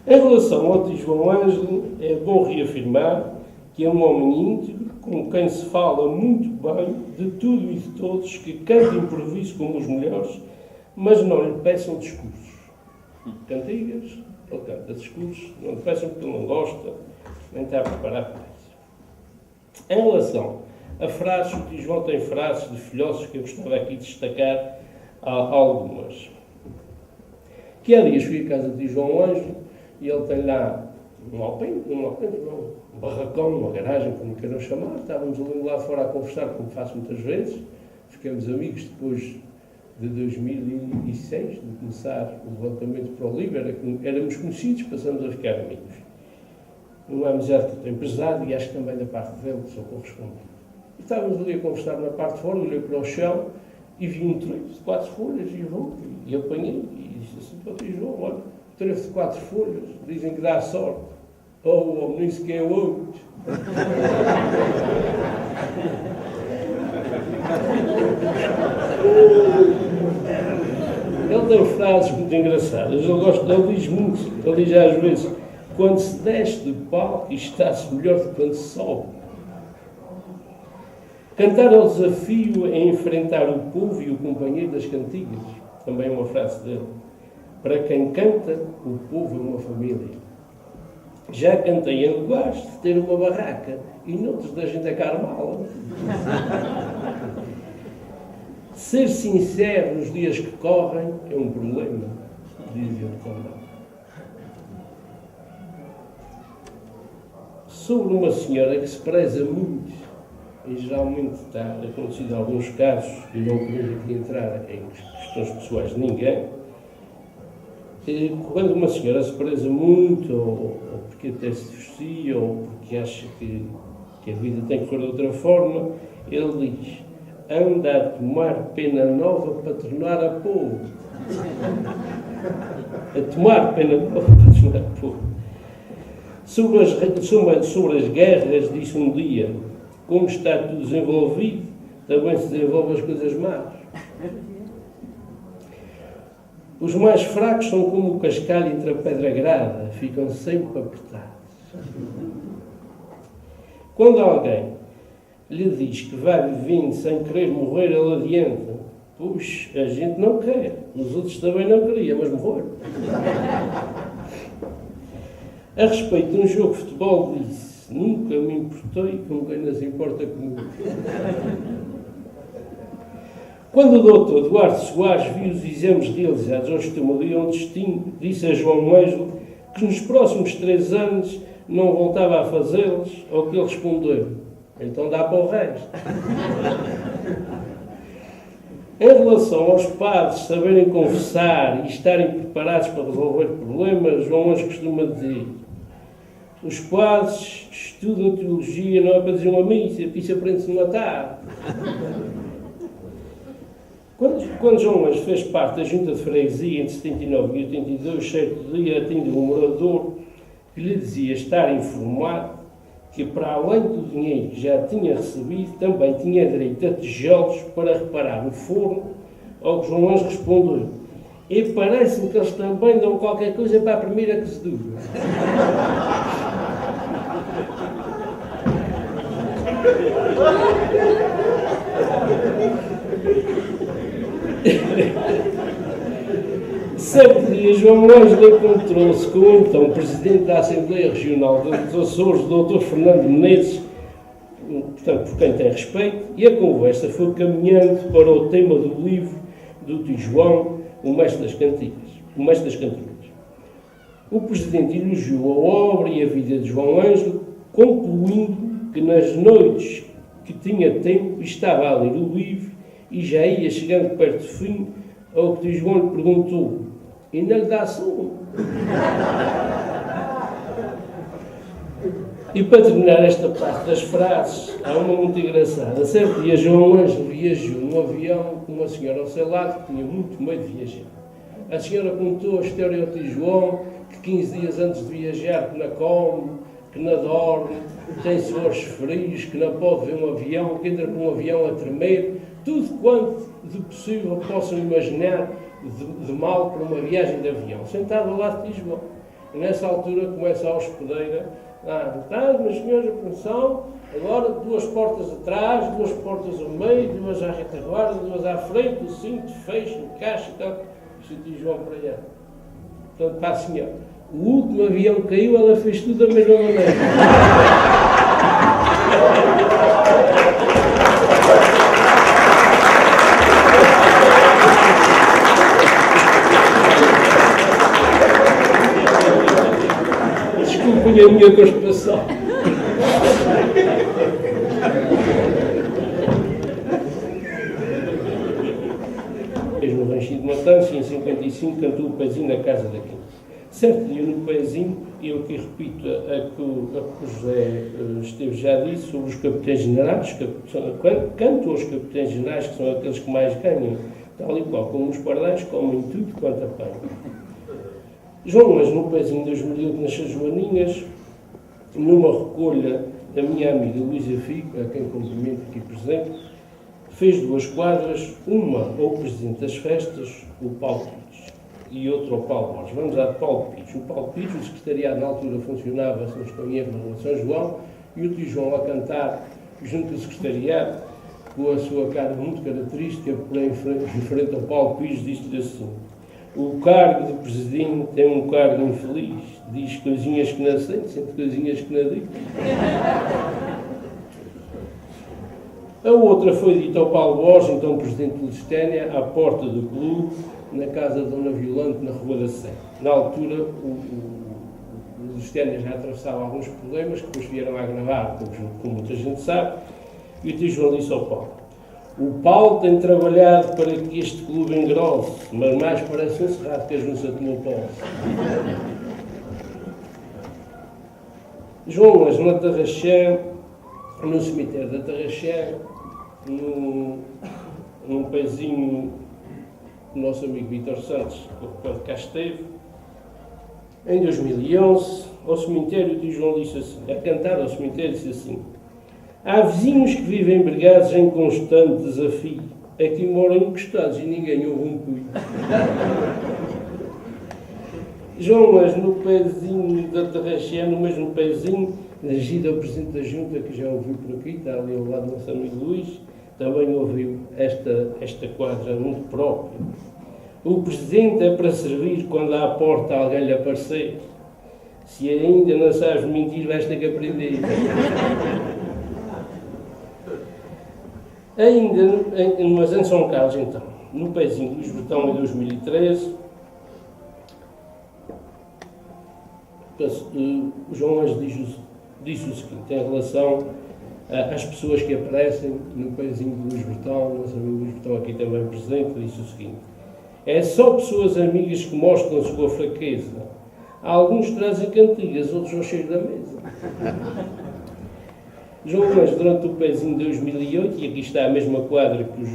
Em relação ao tio João Ângelo, é bom reafirmar que é um homem íntegro, com quem se fala muito bem de tudo e de todos, que canta improviso como os melhores, mas não lhe peçam discursos. Cantigas, ele canta discursos, não lhe peçam porque ele não gosta, nem está preparado para isso. Em relação a frases, o tio João tem frases de filósofos que eu gostava aqui de destacar algumas. Que há dias fui à casa do tio João Ângelo e ele tem lá um barracão, uma garagem, como queiram chamar. Estávamos ali lá fora a conversar, como faço muitas vezes. Ficamos amigos depois de 2006, de começar o levantamento para o LIVRE. Éramos conhecidos, passamos a ficar amigos. Uma amizade que eu tenho pesado e acho que também da parte dele, que sou correspondente. E estávamos ali a conversar na parte de fora, olhei para o chão e vi um trevo de 4 folhas e apanhei e disse assim para o tio João: olha, trevo de 4 folhas, dizem que dá sorte. Oh, nem sequer hoje. Ele tem frases muito engraçadas, ele diz muito, ele diz às vezes: quando se desce do palco, está-se melhor do que quando se sobe. Cantar ao desafio é enfrentar o povo e o companheiro das cantigas. Também é uma frase dele. Para quem canta, o povo é uma família. Já cantei em lugares de ter uma barraca e noutros da gente a carmala. Ser sincero nos dias que correm é um problema, dizia ele também. Sobre uma senhora que se preza muito, e geralmente está acontecido em alguns casos, e não queremos aqui entrar em questões pessoais de ninguém, quando uma senhora se preza muito, ou porque até se divorcia, ou porque acha que a vida tem que correr de outra forma, ele diz: anda a tomar pena nova para tornar a pôr. A tomar pena nova para tornar a pôr. Sobre as guerras, disse um dia: como está tudo desenvolvido, também se desenvolvem as coisas más. Os mais fracos são como o cascalho entre a pedra grada, ficam sempre apertados. Quando alguém lhe diz que vai vivendo sem querer morrer, ele adianta: puxa, a gente não quer, os outros também não queriam, mas morreram. A respeito de um jogo de futebol, disse: nunca me importei com quem não se importa comigo. Quando o doutor Eduardo Soares viu os exames realizados ao estômago disse a João Ângelo que nos próximos 3 anos não voltava a fazê-los, ao que ele respondeu: então dá para o resto. Em relação aos padres saberem conversar e estarem preparados para resolver problemas, João Ângelo costuma dizer: os padres estudam teologia não é para dizer uma missa, porque isso aprende-se numa tarde. Quando João Ângelo fez parte da junta de freguesia entre 79 e 82, certo dia atendeu um morador que lhe dizia estar informado que, para além do dinheiro que já tinha recebido, também tinha direito a tijolos para reparar o forno, ao que João Ângelo respondeu: e parece-me que eles também dão qualquer coisa para a primeira cozedura. Certo dia, João Ângelo encontrou-se com o então Presidente da Assembleia Regional dos Açores, o Dr. Fernando Menezes, portanto, por quem tem respeito, e a conversa foi caminhando para o tema do livro do tio João, o Mestre das Cantigas. O Presidente elogiou a obra e a vida de João Ângelo, concluindo que nas noites que tinha tempo estava a ler o livro e já ia chegando perto do fim, ao que o tio João lhe perguntou: ainda lhe dá sono? E para terminar esta parte das frases, há uma muito engraçada. Certo dia, João Ângelo viajou num avião com uma senhora ao seu lado que tinha muito medo de viajar. A senhora contou a história ao tio João que 15 dias antes de viajar na Como que não dorme, tem suores frios, que não pode ver um avião, que entra com um avião a tremer, tudo quanto de possível possam imaginar de mal para uma viagem de avião, sentado ao lado de Lisboa. E nessa altura começa a hospedeira, meus senhores, atenção, agora 2 portas atrás, 2 portas ao meio, 2 à retaguarda, 2 à frente, o cinto, fecho, encaixa e tal. E o Sr. João para allá. Portanto, para a senhora, o último avião que caiu, ela fez tudo da mesma maneira. Desculpem a minha constipação. Fez no Ranchinho de Matança e em 55 cantou o Pezinho na Casa da Quinta. Certo dia no Pezinho, eu aqui repito a que o José Esteves já disse sobre os capitães generais, canto aos capitães generais, que são aqueles que mais ganham, tal e qual como os pardais, comem tudo quanto apanham. João, mas no Pezinho de 2008, nas suas Joaninhas, numa recolha da minha amiga Luísa Fico, a quem cumprimento aqui presente, fez 2 quadras, uma ao Presidente das Festas, o Paulo Pires, e outra ao Paulo Borges. Vamos à de Paulo Pires. O Paulo Pires, o secretariado na altura funcionava, se não estou em erro, na Rua São João, e o tio João a cantar junto ao secretariado, com a sua cara muito característica, porém em frente ao Paulo Pires, disse-lhe assim: o cargo de presidente é um cargo infeliz, diz coisinhas que não sente, sente coisinhas que não diz. A outra foi dita ao Paulo Borges, então presidente de Lusitânia, à porta do clube, na casa de Dona Violante, na Rua da Sé. Na altura, o Lusitânia já atravessava alguns problemas, que depois vieram a agravar, como muita gente sabe, e o tio João disse ao Paulo: o Paulo tem trabalhado para que este clube engrosse, mas mais parece um cerrado que a junça tomou posse. João, mas na Tarraxã, no cemitério da Tarraxã, num pezinho do nosso amigo Vítor Santos, quando cá esteve, em 2011, ao cemitério, o tio João disse assim, a cantar ao cemitério, disse assim: há vizinhos que vivem embriagados em constante desafio. Aqui moram encostados e ninguém ouve um cuio. João, mas no pezinho da Tarraxã, no mesmo pezinho, dirigido ao Presidente da Junta, que já ouviu por aqui, está ali ao lado do nosso amigo Luís, também ouviu esta quadra muito própria. O Presidente é para servir quando à porta alguém lhe aparecer. Se ainda não sabes mentir, vais ter que aprender. Ainda, mas em São Carlos, então, no pezinho Luís Bertão, em 2013, o João Anjo disse o seguinte, em relação às pessoas que aparecem no pezinho de Luís Bertão, nosso amigo Luís Bertão aqui também presente, disse o seguinte: é só pessoas amigas que mostram a sua fraqueza. Alguns trazem cantigas, outros ao cheiro da mesa. João, mas durante o pezinho de 2008, e aqui está a mesma quadra que o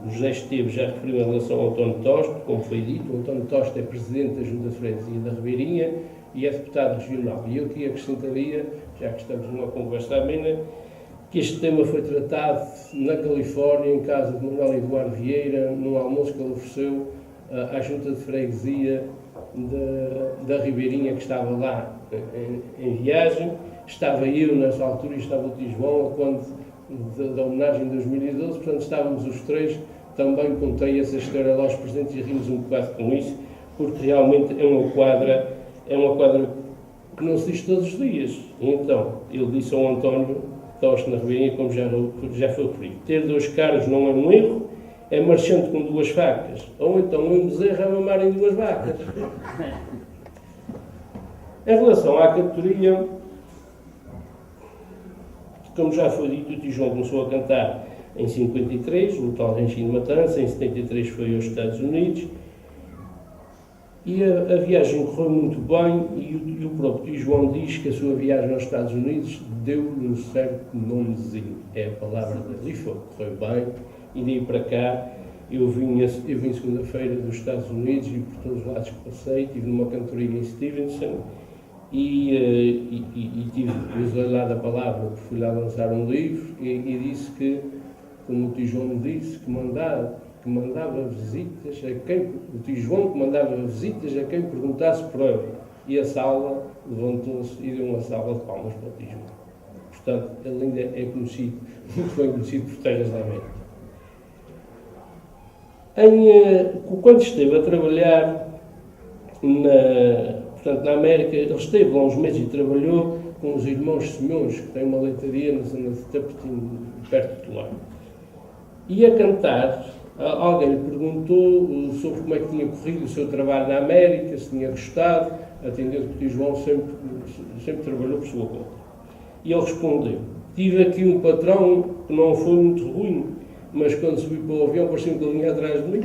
José Esteves já referiu em relação ao António Toste, como foi dito, o António Toste é presidente da Junta de Freguesia da Ribeirinha e é deputado regional. E eu aqui acrescentaria, já que estamos numa conversa amena, que este tema foi tratado na Califórnia, em casa de Manuel Eduardo Vieira, num almoço que ele ofereceu à Junta de Freguesia da Ribeirinha, que estava lá em viagem. Estava eu nessa altura e estava o tio João, quando da homenagem de 2012, portanto estávamos os três. Também contei essa história lá aos presentes e rimos um bocado com isso, porque realmente é uma quadra que não se diz todos os dias. E então, ele disse ao António Toste na Ribeirinha, como já foi referido: ter 2 carros não é um erro, é marchante com 2 facas, ou então um bezerro a mamar em 2 vacas. Em relação à cantoria, como já foi dito, o tio João começou a cantar em 53, no tal Ranchinho de Matança, em 73 foi aos Estados Unidos, e a viagem correu muito bem, e o próprio tio João diz que a sua viagem aos Estados Unidos deu-lhe um certo nomezinho, é a palavra dele, e correu bem, e daí para cá eu vim segunda-feira dos Estados Unidos, e por todos os lados que passei, estive numa cantoria em Stevenson, e usei lá da palavra, porque fui lá lançar um livro e disse que, como o tio João me disse, que mandava visitas a quem, o tio João que mandava visitas a quem perguntasse por ele. E a sala levantou-se e deu uma salva de palmas para o tio João. Portanto, ele ainda é conhecido, muito bem conhecido por terras da América. Quando esteve a trabalhar na América, ele esteve lá uns meses e trabalhou com os irmãos Simões, que têm uma leitaria na zona de Tapetinho, perto de lá. E a cantar, alguém lhe perguntou sobre como é que tinha corrido o seu trabalho na América, se tinha gostado, atendendo que o tio João sempre trabalhou por sua conta. E ele respondeu: tive aqui um patrão que não foi muito ruim, mas quando subi para o avião parecia um bocadinho atrás de mim.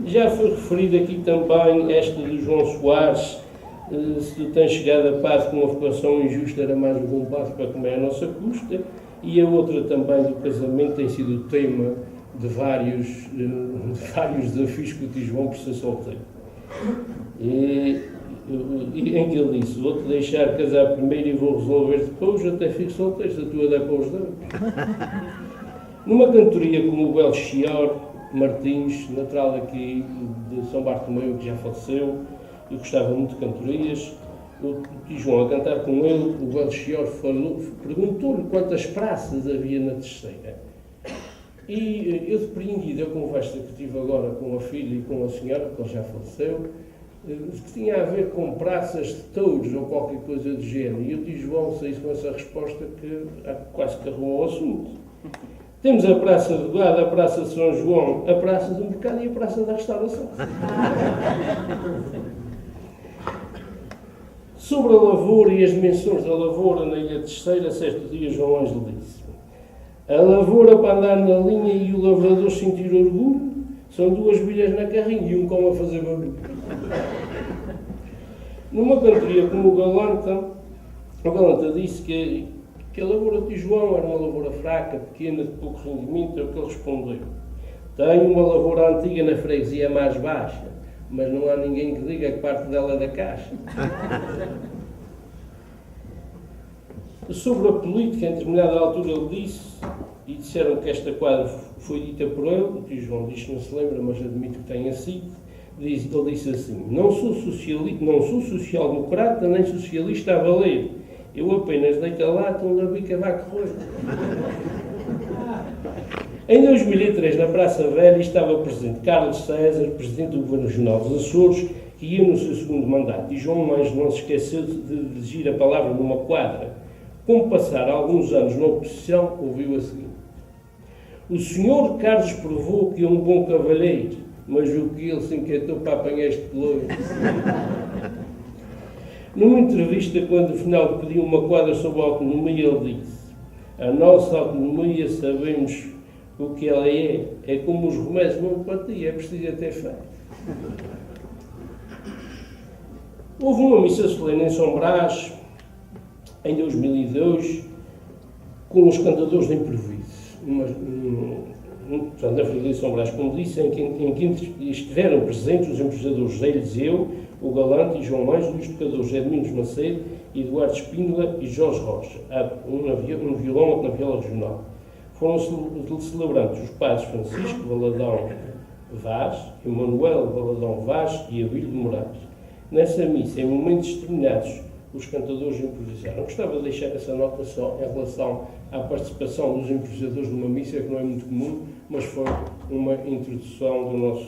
Já foi referido aqui também esta do João Soares, se tu tens chegado a paz com uma vocação injusta, era mais um bom passo para comer a nossa custa. E a outra também do casamento tem sido o tema de vários desafios que o tio João por ser solteiro. Em que ele disse: vou-te deixar casar primeiro e vou resolver depois, até fico solteiro, se a tua der para os dois. Numa cantoria como o Belchior Martins, natural daqui de São Bartolomeu, que já faleceu, eu gostava muito de cantorias. O tio João, a cantar com ele, o Belchior perguntou-lhe quantas praças havia na Terceira. E eu, depreendido, a conversa que tive agora com a filha e com a senhora, que ele já faleceu, que tinha a ver com praças de touros ou qualquer coisa do género. E o tio João saiu com essa resposta que quase que arrumou o assunto. Temos a Praça do Gado, a Praça de São João, a Praça do Mercado e a Praça da Restauração. Sobre a lavoura e as dimensões da lavoura na Ilha Terceira, certo dia João Ângelo disse: a lavoura para andar na linha e o lavrador sentir orgulho são duas bilhas na carrinha e um cão a fazer barulho. Numa cantoria como o Galanta disse que a lavoura de João era uma lavoura fraca, pequena, de pouco rendimento. É o que ele respondeu: tenho uma lavoura antiga na freguesia mais baixa, mas não há ninguém que diga que parte dela é da caixa. Sobre a política, em determinada altura ele disse, e disseram que esta quadra foi dita por ele, o tio João diz que não se lembra, mas admito que tenha sido, ele disse assim: não sou social-democrata nem socialista a valer, eu apenas deito a lata onde a bica vai correr. Em 2003, na Praça Velha, estava presente Carlos César, presidente do Governo Regional dos Açores, que ia no seu segundo mandato, e João Ângelo não se esqueceu de dirigir a palavra numa quadra. Como passar alguns anos na oposição, ouviu a seguinte: o senhor Carlos provou que é um bom cavalheiro, mas o que ele se inquietou para apanhar este pelouro. Numa entrevista, quando afinal pediu uma quadra sobre a autonomia, ele disse: a nossa autonomia sabemos o que ela é como os remédios de homeopatia, é preciso ter fé. Houve uma missa solene em São Brás, em 2002, com os cantadores de improviso. Portanto, na freguesia de São Brás, como disse, em que estiveram presentes os improvisadores José Eliseu, o Galante e João Ângelo, os tocadores Edminos Macedo, Eduardo Espíndola e Jorge Rocha, um no violão, outro na viola regional. Foram celebrantes os padres Francisco Valadão Vaz, Emanuel Valadão Vaz e Abílio de Moraes. Nessa missa, em momentos determinados, os cantadores improvisaram. Gostava de deixar essa nota só em relação à participação dos improvisadores numa missa, que não é muito comum, mas foi uma introdução do nosso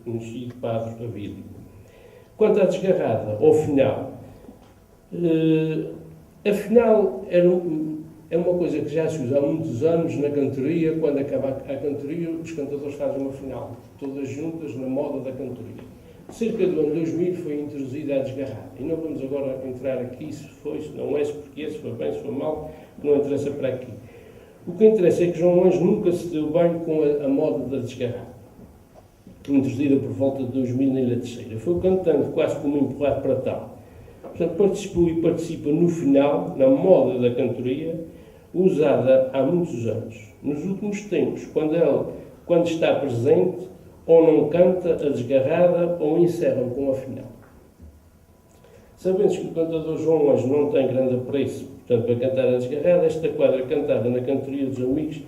conhecido padre Abílio. Quanto à desgarrada, ao final, afinal é uma coisa que já se usa há muitos anos na cantoria. Quando acaba a cantoria, os cantadores fazem uma final, todas juntas na moda da cantoria. Cerca do ano 2000 foi introduzida a desgarrada. E não vamos agora entrar aqui se foi, se não é, se porquê, se foi bem, se foi mal, não interessa para aqui. O que interessa é que João Ângelo nunca se deu bem com a moda da desgarrada, introduzida por volta de 2000 na Ilha Terceira. Foi cantando quase como empurrado para tal. Portanto, participou e participa no final, na moda da cantoria, usada há muitos anos. Nos últimos tempos, quando está presente, ou não canta a desgarrada, ou encerram com a final. Sabendo que o cantador João Anjo não tem grande apreço, portanto, para cantar a desgarrada, esta quadra cantada na cantoria dos amigos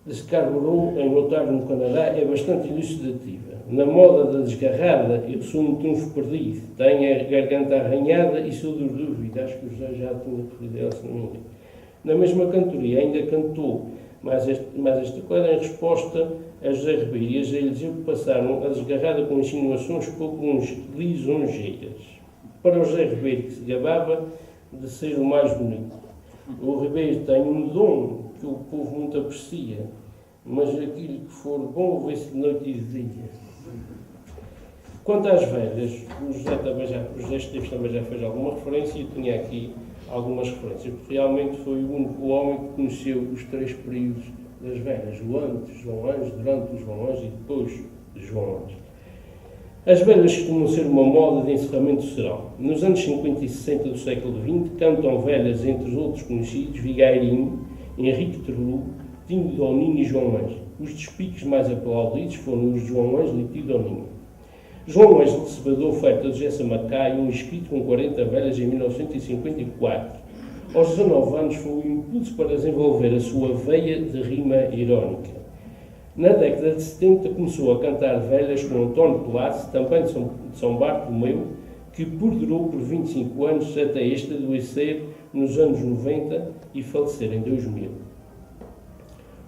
de Scarborough, em Ontário, no Canadá, é bastante elucidativa. Na moda da desgarrada, eu sou um trunfo perdido, tenho a garganta arranhada e sou dos dúvida. Acho que o José já tinha referido a ela, se não me engano. Na mesma cantoria ainda cantou, mas esta quadra em resposta a José Ribeiro e a José Eliseu, que passaram a desgarrada com insinuações pouco lisonjeiras. Para o José Ribeiro, que se gabava de ser o mais bonito. O Ribeiro tem um dom que o povo muito aprecia, mas aquilo que for bom vê-se de noite e de dia. Quanto às velhas, o José Esteves também já fez alguma referência e eu tinha aqui algumas referências, porque realmente foi o único homem que conheceu os 3 períodos das velhas, o antes de João Anjo, durante o João Anjo e depois de João Anjo. As velhas costumam ser uma moda de encerramento do serão. Nos anos 50 e 60 do século XX, cantam velhas, entre os outros conhecidos, Vigairinho, Henrique Terlu, Tinho Doninho e João Anjo. Os despiques mais aplaudidos foram os de João Anjo e Tinho Doninho. João Anjo recebeu da oferta de Jessa Mackay um escrito com 40 velhas em 1954. Aos 19 anos foi o impulso para desenvolver a sua veia de rima irónica. Na década de 70 começou a cantar velhas com António Colasso, também de São Bartolomeu, que perdurou por 25 anos até este adoecer nos anos 90 e falecer em 2000.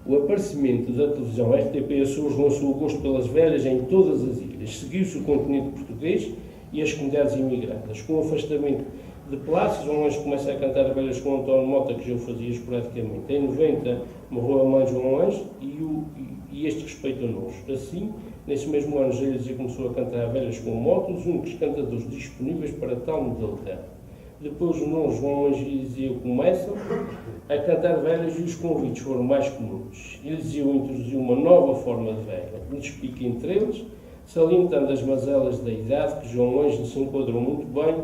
O aparecimento da televisão RTP Açores lançou o gosto pelas velhas em todas as ilhas. Seguiu-se o continente português e as comunidades imigradas. Com o afastamento de Palácios, João Anjo começa a cantar velhas com António Mota, que já o fazia esporadicamente. Em 90 morreu a mãe de João Anjo e este respeitou-nos. Assim, nesse mesmo ano, José Eliseu começou a cantar velhas com Mota, os únicos cantadores disponíveis para tal modalidade. Depois o nome João Anjo e Eliseu começam a cantar velhas e os convites foram mais comuns. Eliseu introduziu uma nova forma de velha, um despique entre eles, salientando as mazelas da idade que João Anjo se enquadrou muito bem,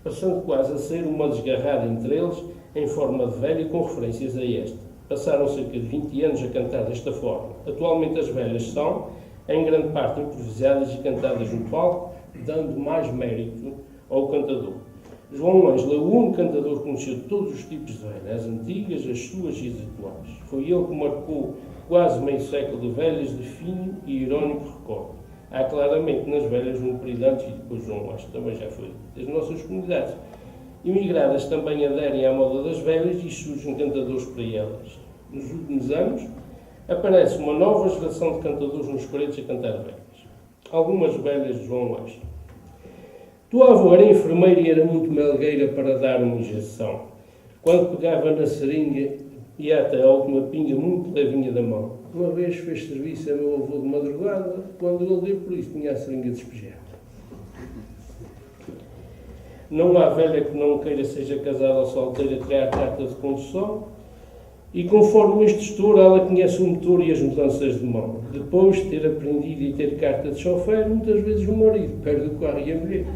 passando quase a ser uma desgarrada entre eles, em forma de velha com referências a esta. Passaram cerca de 20 anos a cantar desta forma. Atualmente as velhas são, em grande parte, improvisadas e cantadas no palco, dando mais mérito ao cantador. João Ângelo é o único cantador que conheceu todos os tipos de velhas, as antigas, as suas e as atuais. Foi ele que marcou quase meio século de velhas de fino e irónico recorde. Há claramente nas velhas um período antes e depois João Ângelo, também já foi das nossas comunidades. Imigradas também aderem à moda das velhas e surgem cantadores para elas. Nos últimos anos, aparece uma nova geração de cantadores nos paredes a cantar velhas. Algumas velhas de João Ângelo. Tua avó era enfermeira e era muito melgueira para dar uma injeção. Quando pegava na seringa, ia até a última pinga muito levinha da mão. Uma vez fez serviço a meu avô de madrugada, quando ele deu por isso, tinha a seringa despejada. Não há velha que não queira, seja casada ou solteira, criar carta de condução. E conforme este estouro, ela conhece o motor e as mudanças de mão. Depois de ter aprendido e ter carta de chofer, muitas vezes o marido perde o carro e a mulher.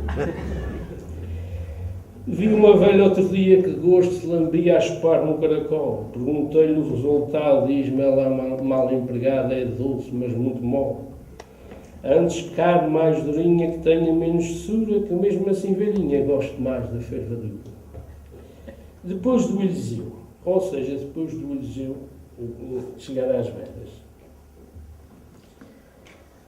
Vi uma velha outro dia que de gosto se lambia a chupar no caracol. Perguntei-lhe o resultado, diz-me ela mal empregada, é doce, mas muito mole. Antes carne mais durinha que tenha menos doçura, que mesmo assim velhinha gosto mais da fervadura. Depois do Eliseu. Ou seja, depois do Eliseu chegar às velhas.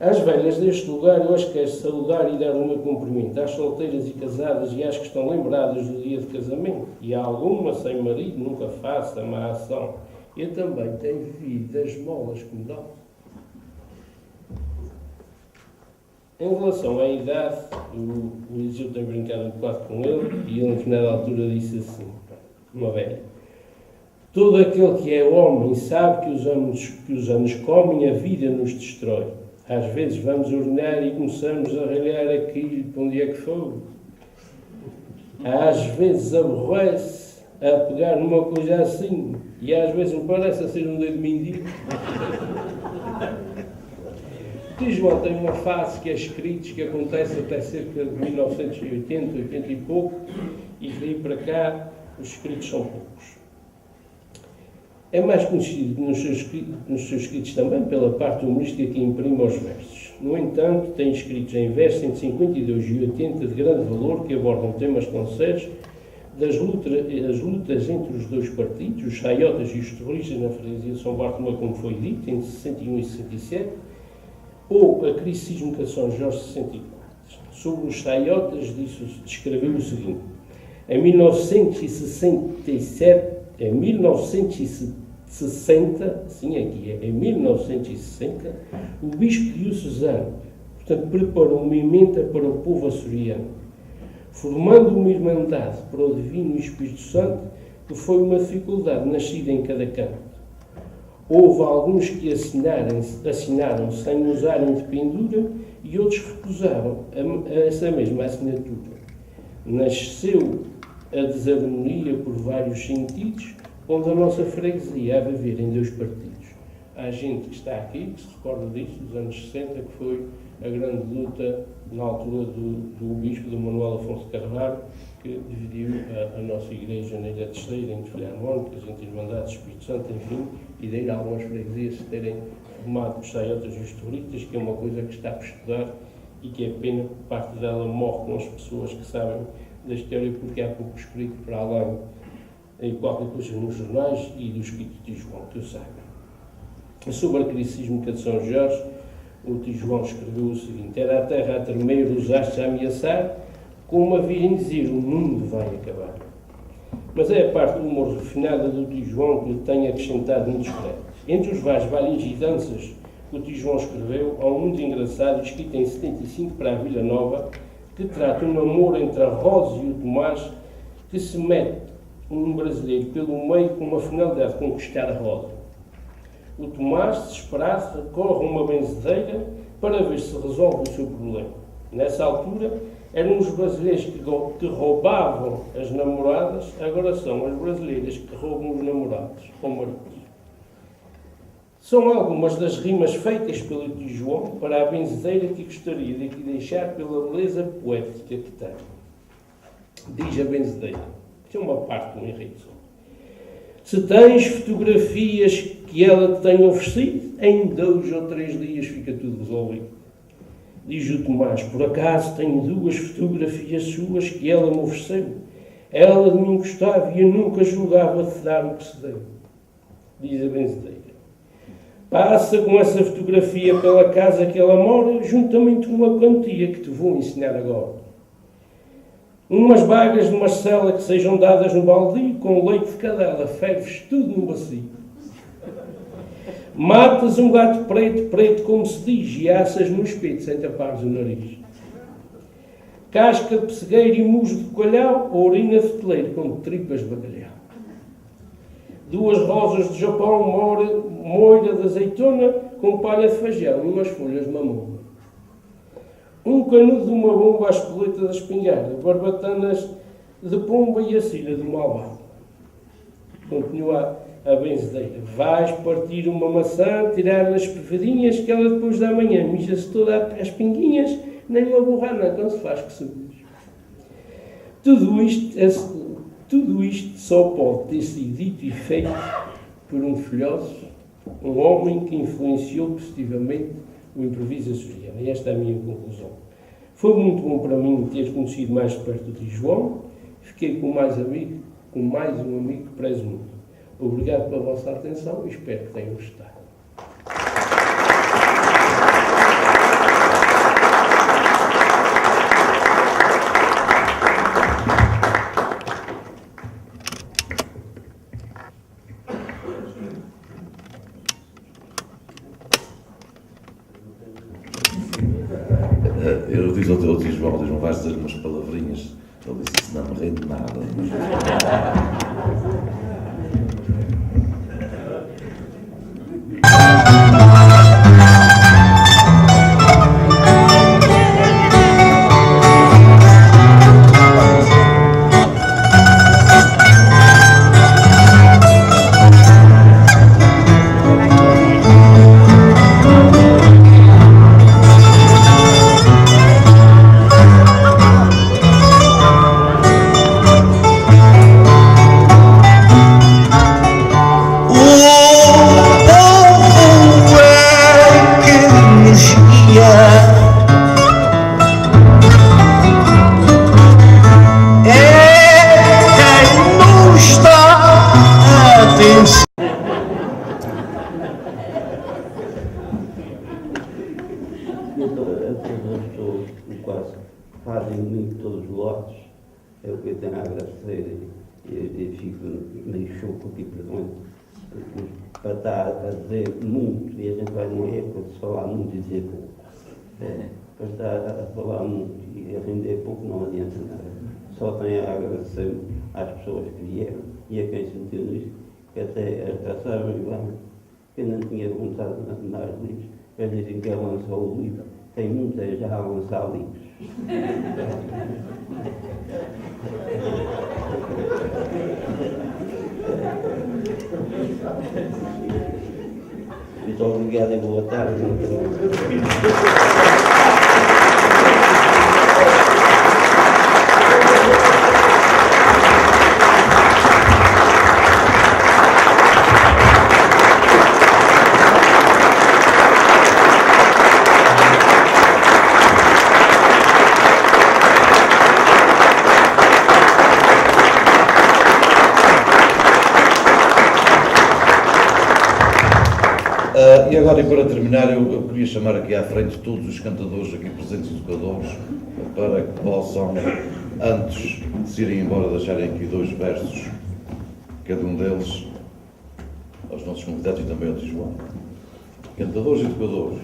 Às velhas deste lugar, eu as quero saudar e dar o meu cumprimento. Às solteiras e casadas e às que estão lembradas do dia de casamento. E há alguma sem marido, nunca faça má ação. Eu também tenho vivido das molas que me dão. Em relação à idade, o Eliseu tem brincado um bocado com ele e ele, em determinada altura, disse assim, uma velha. Todo aquele que é homem sabe que os anos comem, a vida nos destrói. Às vezes vamos urinar e começamos a ralhar aquilo para onde é que foi. Às vezes aborrece a pegar numa coisa assim e às vezes me parece a ser um dedo mindinho. O João tem uma fase que é escritos que acontece até cerca de 1980, 80 e pouco, e daí para cá os escritos são poucos. É mais conhecido nos seus escritos também pela parte humorística que imprime aos versos. No entanto, tem escritos em verso 152 e 80 de grande valor que abordam temas concretos das lutas entre os dois partidos, os saiotas e os terroristas na freguesia de São Bartolomeu, como foi dito, entre 61 e 67, ou a crise sísmica de São Jorge, 64. Sobre os saiotas, descreveu o seguinte: em 1960, em 1960, o bispo diocesano, portanto, preparou uma emenda para o povo açoriano, formando uma irmandade para o Divino Espírito Santo, que foi uma dificuldade nascida em cada canto. Houve alguns que assinaram sem usarem de pendura e outros recusaram essa mesma assinatura. Nasceu a desarmonia por vários sentidos, onde a nossa freguesia a viver em dois partidos. Há gente que está aqui, que se recorda disso, dos anos 60, que foi a grande luta na altura do bispo do Manuel Afonso Carvalho, que dividiu a nossa igreja na Ilha Terceira, entre Filharmónicas, entre Irmandades, Espírito Santo, enfim, e daí algumas freguesias se terem formado os saiotas e os terroristas, que é uma coisa que está por estudar e que é pena que parte dela morre com as pessoas que sabem da história, porque há pouco escrito para além em qualquer coisa nos jornais e do Espírito de João, que eu saiba. Sobre a crise sísmica de São Jorge, o tio João escreveu o seguinte: era a terra a tremer, os astros a ameaçar, como a virem dizer, o mundo vai acabar. Mas é a parte do humor refinada do tio João que lhe tem acrescentado muitos créditos. Entre os vários bailes e danças que o tio João escreveu, há um muito engraçado, escrito em 75 para a Vila Nova, que trata um namoro entre a Rosa e o Tomás, que se mete um brasileiro pelo meio com uma finalidade de conquistar a Rosa. O Tomás, desesperado, recorre a uma benzedeira para ver se resolve o seu problema. Nessa altura, eram os brasileiros que roubavam as namoradas, agora são as brasileiras que roubam os namorados ou maridos. São algumas das rimas feitas pelo tio João para a benzedeira que gostaria de aqui deixar pela beleza poética que tem. Diz a benzedeira, que é uma parte do enredo. Se tens fotografias que ela te tenha oferecido, em 2 ou 3 dias fica tudo resolvido. Diz o Tomás: por acaso tenho 2 fotografias suas que ela me ofereceu. Ela de mim gostava e eu nunca julgava de dar o que se deu. Diz a benzedeira: passa com essa fotografia pela casa que ela mora, juntamente com uma quantia que te vou ensinar agora. Umas bagas de Marcela que sejam dadas no baldio, com leite de cadela, ferves tudo num bacio. Matas um gato preto, preto como se diz, e assas no espeto sem tapares o nariz. Casca de pessegueiro e musgo de coalhau, ou urina de teleiro com tripas de bacalhau. 2 rosas de Japão, moira de azeitona, com palha de feijão e umas folhas de mamão. Um canudo de uma bomba à espoleta da espingarda, barbatanas de pomba e a cilha do malvado. Continua a benzedeira: vais partir uma maçã, tirar-lhe as privadinhas, que ela depois da manhã mija-se toda às pinguinhas, nem uma borrana quando se faz que subes. Tudo isto só pode ter sido dito e feito por um filósofo, um homem que influenciou positivamente o improviso açoriano. E esta é a minha conclusão. Foi muito bom para mim ter conhecido mais de perto o tio João. Fiquei com mais um amigo que prezo muito. Obrigado pela vossa atenção e espero que tenham gostado. Eu disse ao tio João: não vais dizer umas palavrinhas. Ele disse: isso não me rende nada. fazem muito todos os lotes, é o que eu tenho a agradecer e fico meio choco aqui, perdoem, para estar a dizer muito, e a gente vai numa época de se falar muito e dizer pouco. Para estar a falar muito e a render pouco não adianta nada. Só tenho a agradecer às pessoas que vieram e a quem se meteu nisto, que até sabem bem que eu não tinha vontade de mandar livros. Eles dizem que ele lançou o livro. Tem muita já a lançar livros. Muito obrigado e boa tarde. E agora, e para terminar, eu queria chamar aqui à frente todos os cantadores aqui presentes e tocadores para que possam, antes de se irem embora, deixarem aqui 2 versos, cada um deles, aos nossos convidados e também ao de João. Cantadores e tocadores.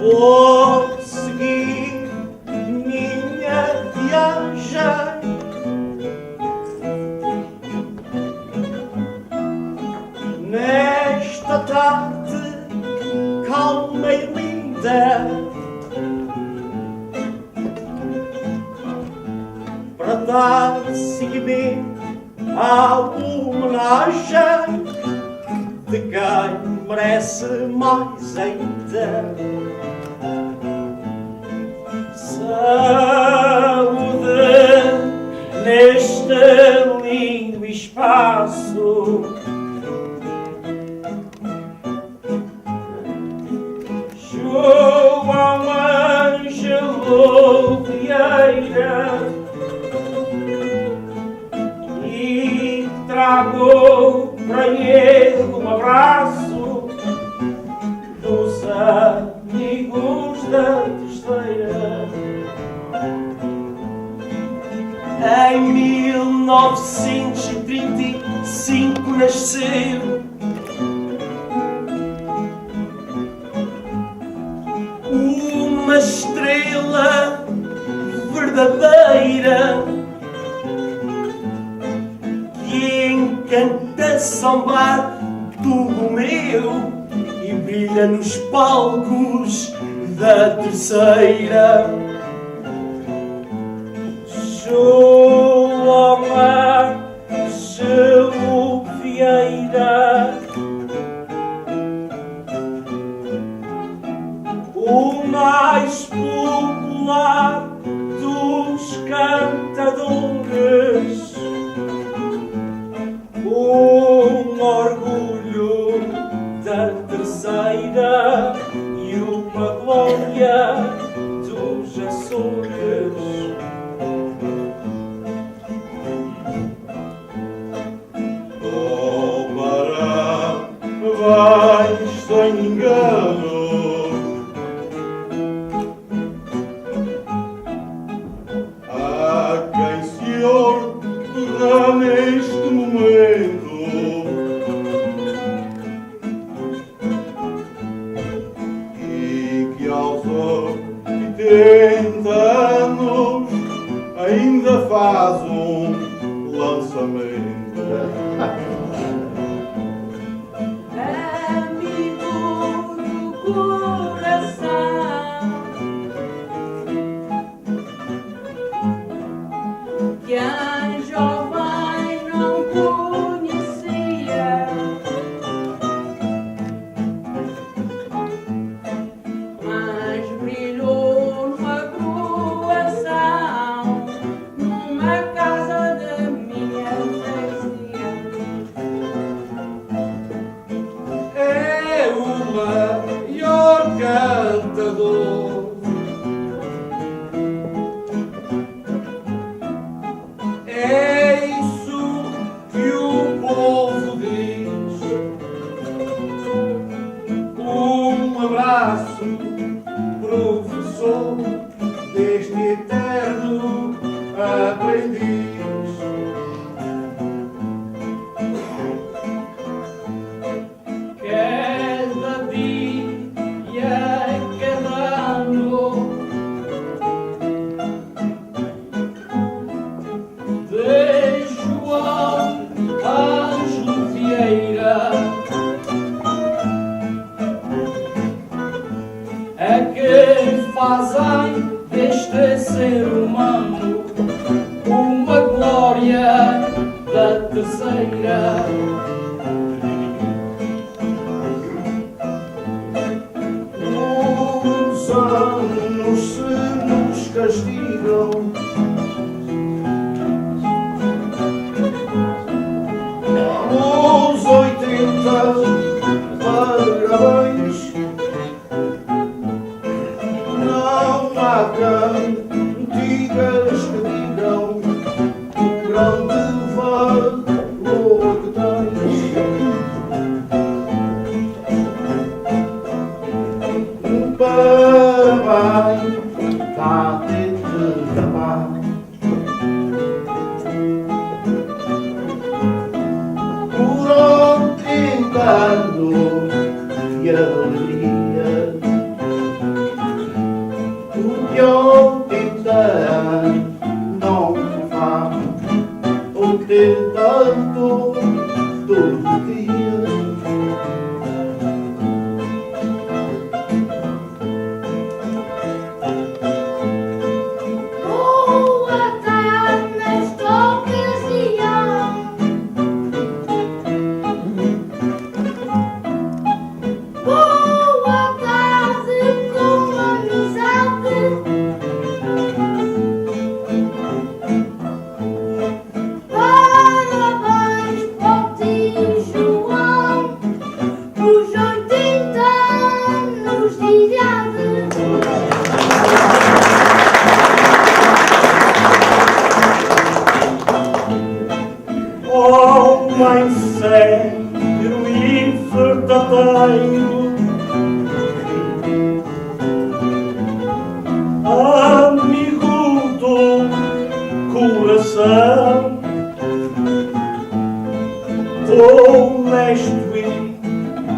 Vou seguir minha viagem nesta tarde calma e linda, para dar seguimento à homenagem de quem merece mais ainda. Saúde neste lindo espaço, João Ângelo Vieira, e trago para ele um abraço dos amigos da Terceira. Em 1935 nasceu uma estrela verdadeira que encanta sambar tudo meu e brilha nos palcos da Terceira. João Ângelo Vieira, o mais popular dos cantadores, um orgulho da Terceira e uma glória dos Açores. Vais sem engano, há quem se orgulha neste momento e que aos 80 anos ainda faz um lançamento. fazem deste ser humano uma glória da terceira. Os anos se nos castigam, os 80 parabéns. Não há cantigas que digam o grande valor que tens. Parabéns, dá-te de tapar. Por 80 anos de alegria, o que 80 anos não faz, 80 anos todo dia. Boa tarde nesta ocasião. Boa tarde com amizade. Parabéns para o tio João, os 80 anos de idade. Homem sério e verdadeiro, amigo do coração, honesto e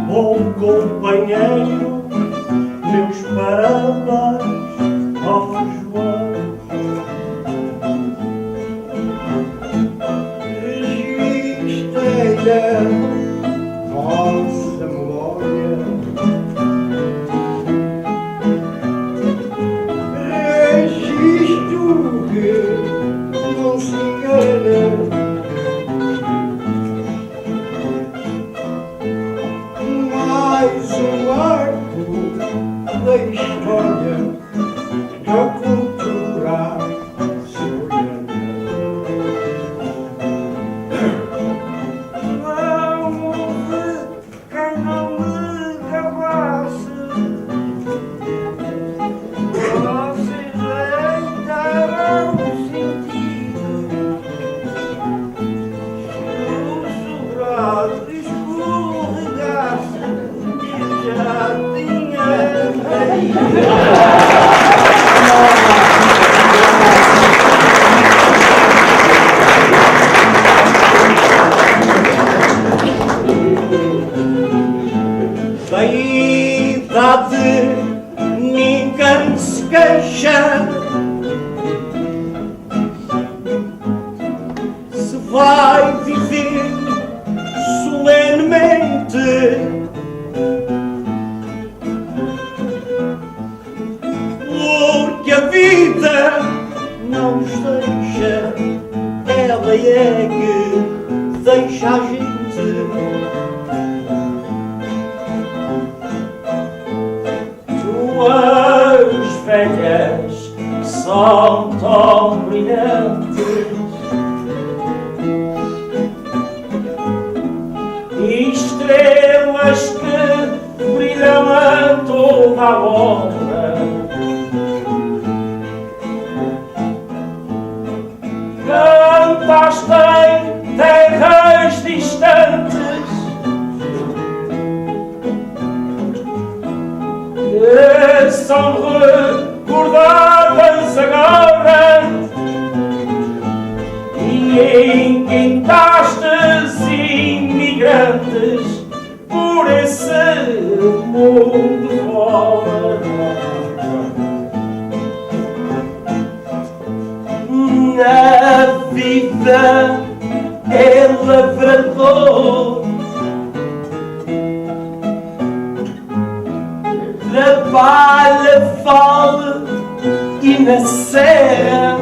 bom companheiro, meus parabéns ao João. Registrei a vossa memória, registro que não se engana. Mais um arco da história da cultura açoriana. Não houve quem não me gabasse, vocês deitaram sentido, se o sobrado escorregasse, eu já tinha caído. Da idade ninguém se queixa, se vai viver solenemente, porque a vida não nos deixa, ela é que deixa a gente. Tuas velhas são tão brilhantes, estrelas que brilham a toda a hora. Cantaste em terras distantes, que são recordadas agora, e enquintastes imigrantes por esse mundo fora. Na vida é lavrador, trabalha, fala na serra,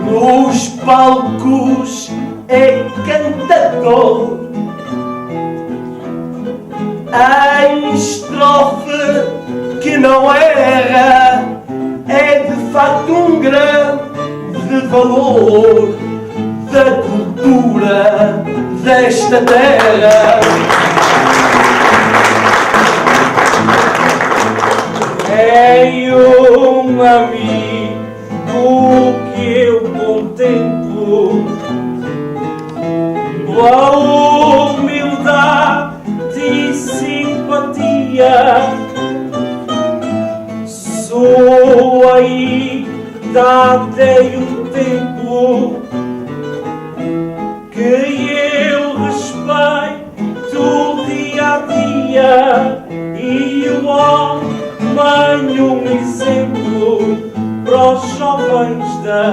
nos palcos é cantador. Em estrofe que não erra, é de facto um grande valor da cultura desta terra. É um amigo que eu contemplo pela humildade e simpatia, sua idade é um templo que eu respeito dia a dia, e o homem um exemplo para os jovens da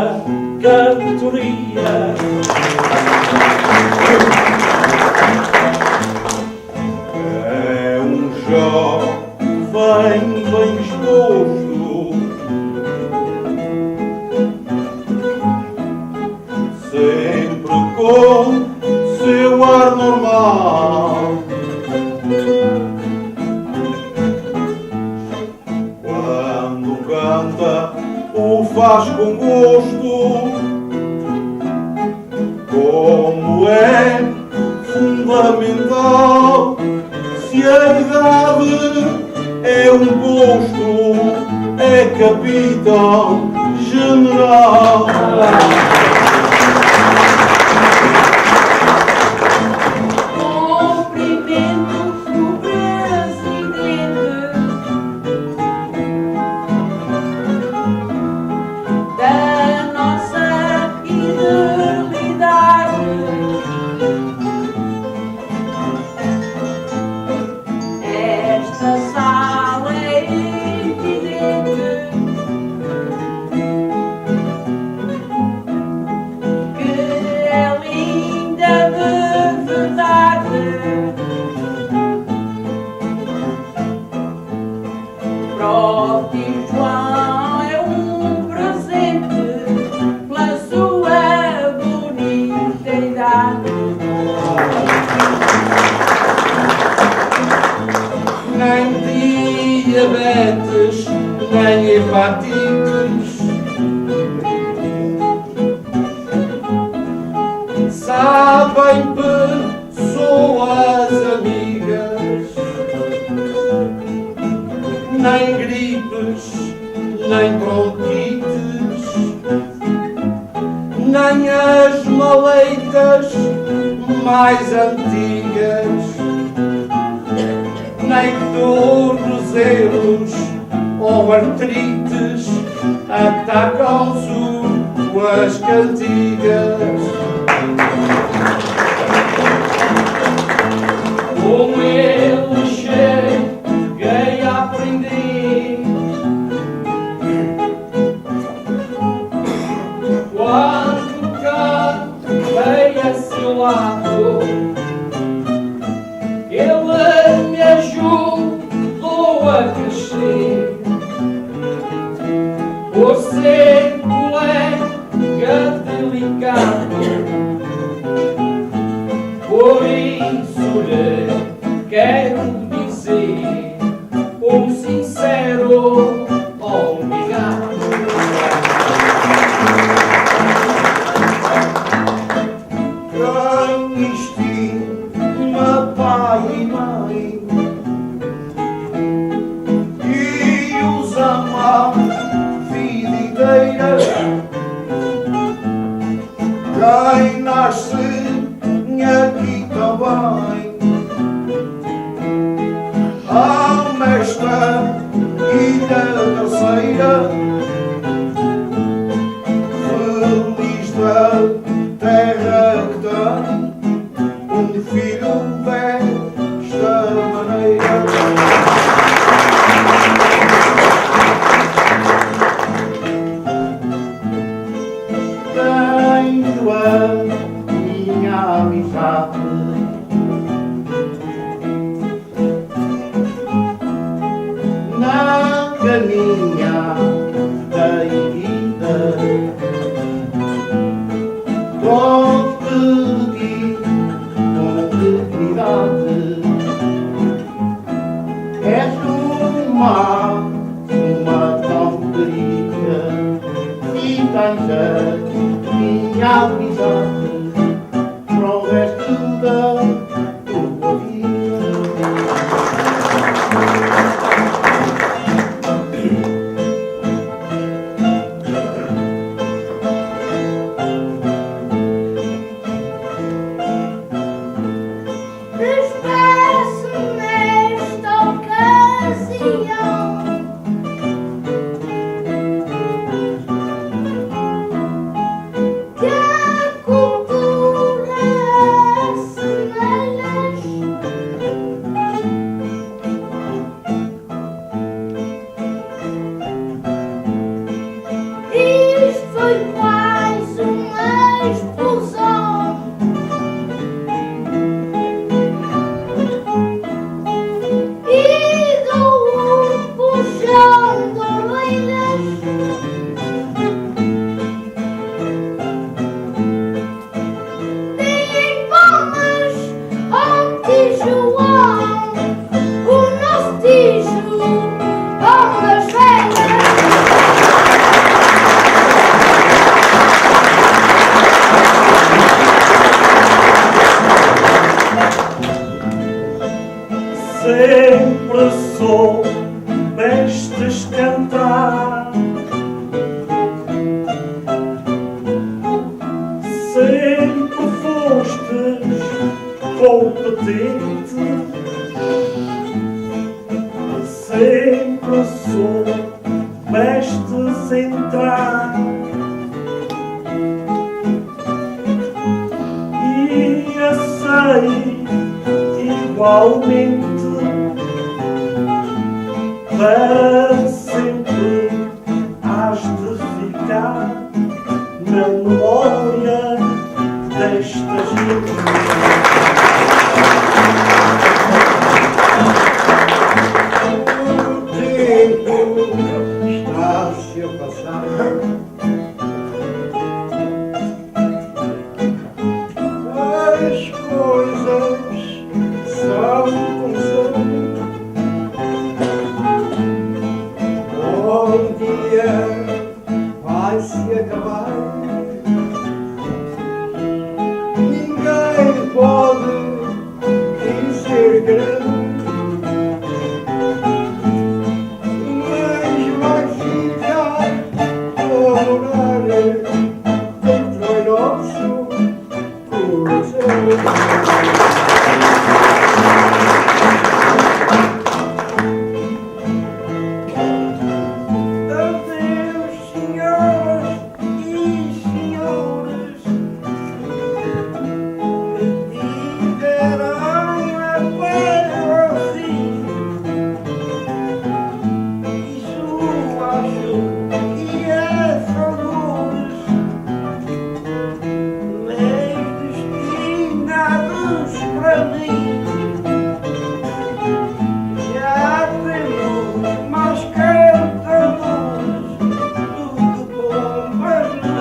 cantoria. É um jovem bem disposto, sempre com seu ar normal. Quando canta, o faz com gosto, como é fundamental. Se a idade é um gosto, é capitão general. Cumprimento o presidente da nossa fidelidade. Esta sala é evidente que é linda de verdade. Para o tio João é um presente pela sua bonita idade. Nem diabetes, nem hepatites, sabem pessoas amigas, nem gripes, nem bronquites, nem as maleitas mais antigas, nem tornozelos ou artrites atacam suas cantigas. Com ele cheguei a aprender quando cantei a seu lado. Ele me ajudou a crescer por ser colega delicado. Por isso lhe quero dizer um sincero obrigado. Quem estima pai e mãe e os ama vida inteira, quem nasce aqui também ama esta ilha terceira, feliz da terra que tem um filho desta maneira. caminhada erguida, gosto de ti com dignidade. És uma tão querida, e tens a minha amizade para o resto da tua vida. Despeço nesta ocasião que a cultura semelhas isto foi quase uma explosão. E dou puxão de orelhas deem palmas ao Tijuão, o nosso Tijo, ondas velhas. Sempre soubestes cantar, sempre fostes competente, sempre soubestes entrar e sair igualmente. Para sempre has de ficar na memória desta gente. O tempo está-se a passar, as coisas são como são. Um dia vai se acabar, ninguém pode dizer grande, mas vai ficar um lugar dentro do nosso coração. Adeus, senhoras e senhores, e terão até ao fim. Isso acho que é favores, mas destinados para mim. Já temos mais cantadores do que bombas no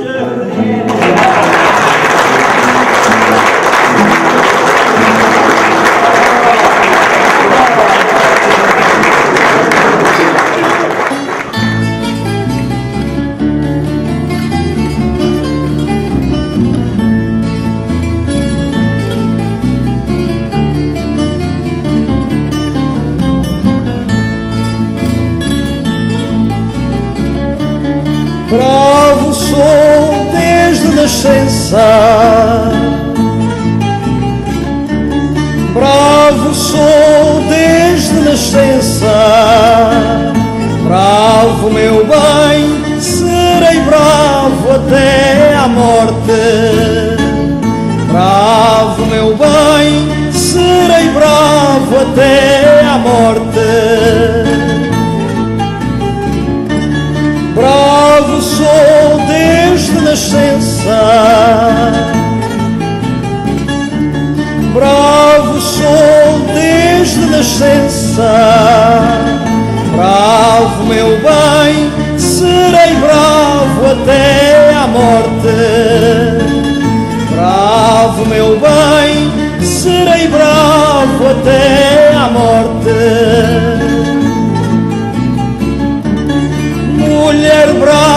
jardim. Bravo sou desde nascença, bravo sou desde nascença, bravo meu bem, serei bravo até à morte. Bravo meu bem, serei bravo até à morte. Bravo sou desde nascença, bravo sou desde nascença, bravo Bravo, meu bem, serei bravo até à morte. Bravo, meu bem, serei bravo até à morte. Mulher brava,